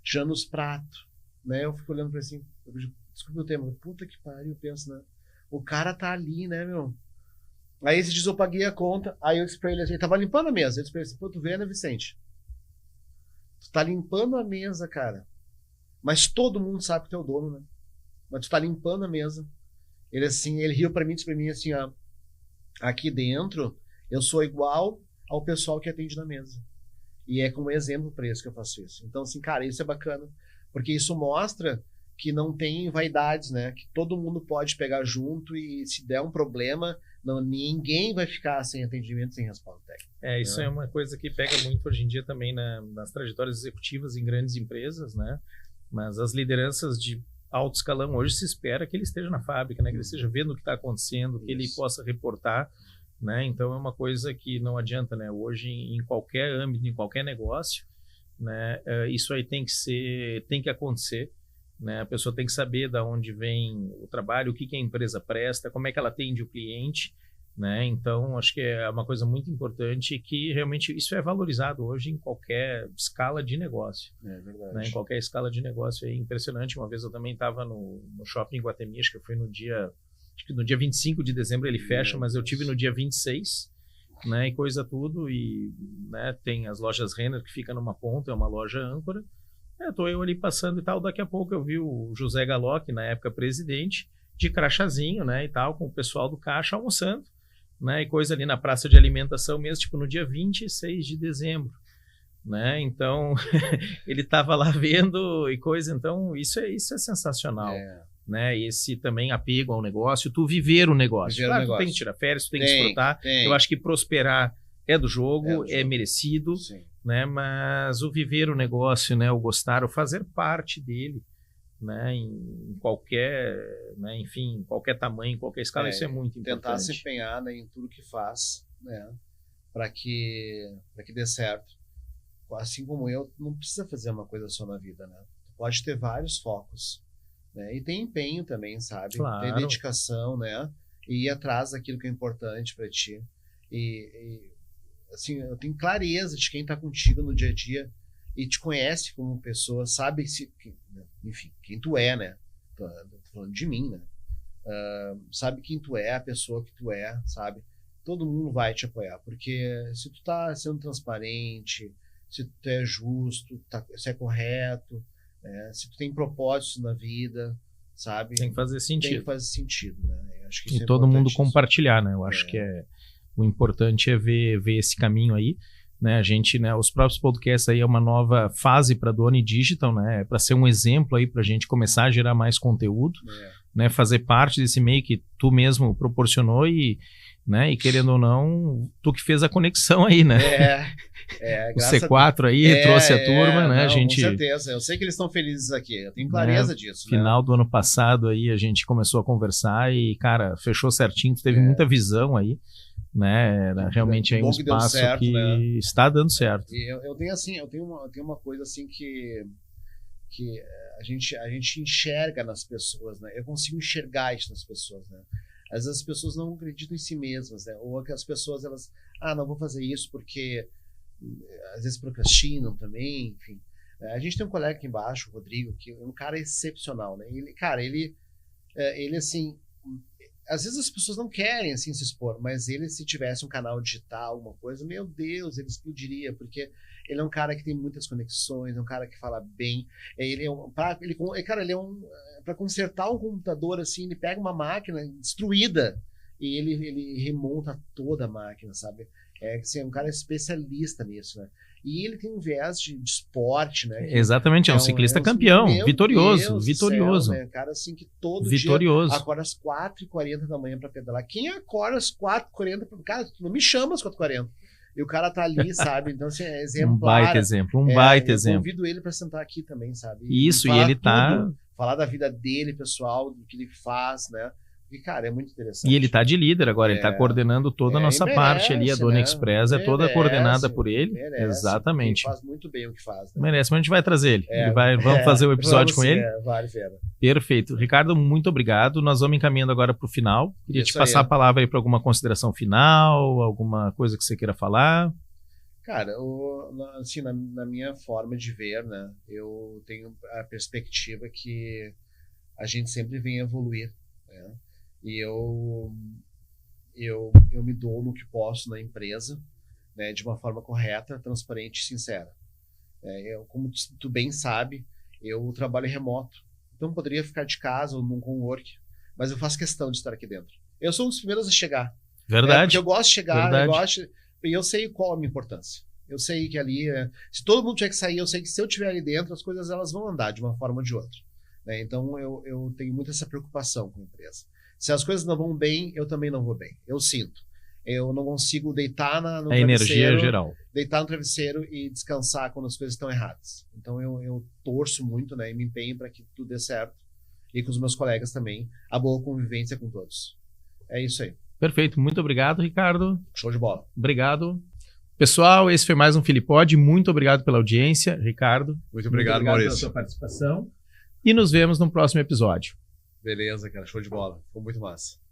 tirando os pratos, né? Eu fico olhando pra ele assim, desculpa o tema, puta que pariu, eu penso, né? O cara tá ali, né, meu? Aí esse dias eu paguei a conta, aí eu disse pra ele assim, ele tava limpando a mesa, eu disse pra ele assim, pô, tu vê, né, Vicente? Tu tá limpando a mesa, cara. Mas todo mundo sabe que tu é o dono, né? Mas tu tá limpando a mesa. Ele riu pra mim, disse pra mim assim, ó, aqui dentro eu sou igual ao pessoal que atende na mesa. E é como exemplo pra isso que eu faço isso. Então, assim, cara, isso é bacana. Porque isso mostra que não tem vaidades, né? Que todo mundo pode pegar junto e se der um problema, ninguém vai ficar sem atendimento, sem respaldo técnico. Isso é uma coisa que pega muito hoje em dia também nas trajetórias executivas em grandes empresas, né? Mas as lideranças de alto escalão hoje se espera que ele esteja na fábrica, né? Que ele esteja vendo o que está acontecendo, que ele possa reportar, né? Então é uma coisa que não adianta, né? Hoje em qualquer âmbito, em qualquer negócio, né? Isso aí tem que acontecer, né? A pessoa tem que saber de onde vem o trabalho, o que a empresa presta, como é que ela atende o cliente, né? Então acho que é uma coisa muito importante que realmente isso é valorizado hoje em qualquer escala de negócio. É verdade. Né? Em qualquer escala de negócio é impressionante. Uma vez eu também estava no shopping Guatemi, acho que foi no dia 25 de dezembro ele fecha, mas eu tive no dia 26, né? E coisa tudo, e né, tem as lojas Renner que fica numa ponta, é uma loja âncora. Tô eu ali passando e tal, daqui a pouco eu vi o José Galoc, na época presidente, de crachazinho, né, e tal, com o pessoal do caixa almoçando, né, e coisa ali na praça de alimentação mesmo, tipo no dia 26 de dezembro, né, então ele estava lá vendo e coisa, então isso é sensacional, né, esse também apego ao negócio, tu viver o negócio, claro, tu tem que tirar férias, tu tem que desfrutar, eu acho que prosperar é do jogo, é merecido, sim, né? Mas o viver o negócio, né? O gostar, o fazer parte dele, né? Em qualquer, né? Enfim, em qualquer tamanho, em qualquer escala, isso é muito importante. Tentar se empenhar, né, em tudo que faz, né? Para que dê certo. Assim como eu, não precisa fazer uma coisa só na vida, né? Tu pode ter vários focos, né? E tem empenho também, sabe? Claro. Tem dedicação, né? E ir atrás daquilo que é importante para ti. E assim, eu tenho clareza de quem está contigo no dia a dia e te conhece como pessoa, sabe enfim, quem tu é, né? Tô falando de mim, né? Sabe quem tu é, a pessoa que tu é, sabe? Todo mundo vai te apoiar, porque se tu tá sendo transparente, se tu é justo, se é correto, se tu tem propósitos na vida, sabe? Tem que fazer sentido. Tem que fazer sentido, né? Eu acho que isso E é todo mundo importante, compartilhar, né? Eu acho que o importante é ver esse caminho aí, né? A gente, né? Os próprios podcasts aí é uma nova fase para a Doni Digital, né? Para ser um exemplo aí para a gente começar a gerar mais conteúdo, né? Fazer parte desse meio que tu mesmo proporcionou e, né? E querendo ou não, tu que fez a conexão aí, né? O C4 aí trouxe a turma, né? Não, a gente, com certeza. Eu sei que eles estão felizes aqui. Eu tenho clareza disso. Final do ano passado aí a gente começou a conversar e, cara, fechou certinho. Tu teve muita visão aí, né? Era realmente aí um espaço certo, que está dando certo. E eu tenho assim, eu tenho uma coisa assim que a gente enxerga nas pessoas, né? Eu consigo enxergar isso nas pessoas, né? Às vezes as pessoas não acreditam em si mesmas, né? Ou que as pessoas, elas, não vou fazer isso porque às vezes procrastinam também, enfim. A gente tem um colega aqui embaixo, o Rodrigo, que é um cara excepcional, né? Ele assim, às vezes as pessoas não querem assim se expor, mas ele, se tivesse um canal digital, alguma coisa, meu Deus, ele explodiria, porque ele é um cara que tem muitas conexões, é um cara que fala bem, para consertar um computador assim, ele pega uma máquina destruída e ele remonta toda a máquina, sabe? Assim, é um cara especialista nisso, né? E ele tem um viés de esporte, né? Exatamente, é um ciclista campeão, vitorioso. Céu, né? Cara, assim, que todo dia acorda às 4h40 da manhã para pedalar. Quem acorda às 4h40? Cara, tu não me chama às 4h40. E o cara tá ali, sabe? Então, assim, é exemplar. Um baita exemplo. Eu convido ele para sentar aqui também, sabe? Isso, e ele tá... Falar da vida dele, pessoal, do que ele faz, né? E, cara, é muito interessante. E ele tá de líder agora, ele tá coordenando toda a nossa parte ali, a Doni Express é toda coordenada por ele. Exatamente. Ele faz muito bem o que faz. Né? Merece, mas a gente vai trazer ele. Vamos fazer o episódio com ele. Vale a pena. Perfeito. Ricardo, muito obrigado. Nós vamos encaminhando agora para o final. Queria te passar a palavra aí para alguma consideração final, alguma coisa que você queira falar. Cara, assim, na minha forma de ver, né, eu tenho a perspectiva que a gente sempre vem evoluir, né? E eu me dou no que posso na empresa, né, de uma forma correta, transparente e sincera. Como tu bem sabe, eu trabalho remoto, então poderia ficar de casa ou num cowork, mas eu faço questão de estar aqui dentro. Eu sou um dos primeiros a chegar. Verdade. Porque eu gosto de chegar, e eu sei qual a minha importância. Eu sei que ali, se todo mundo tiver que sair, eu sei que se eu estiver ali dentro, as coisas elas vão andar de uma forma ou de outra. Né? Então eu tenho muito essa preocupação com a empresa. Se as coisas não vão bem, eu também não vou bem. Eu sinto. Eu não consigo deitar no travesseiro. Energia geral. Deitar no travesseiro e descansar quando as coisas estão erradas. Então eu torço muito, né, e me empenho para que tudo dê certo. E com os meus colegas também. A boa convivência com todos. É isso aí. Perfeito. Muito obrigado, Ricardo. Show de bola. Obrigado. Pessoal, esse foi mais um Filipod. Muito obrigado pela audiência, Ricardo. Muito obrigado, Maurício, pela sua participação. E nos vemos no próximo episódio. Beleza, cara. Show de bola. Ficou muito massa.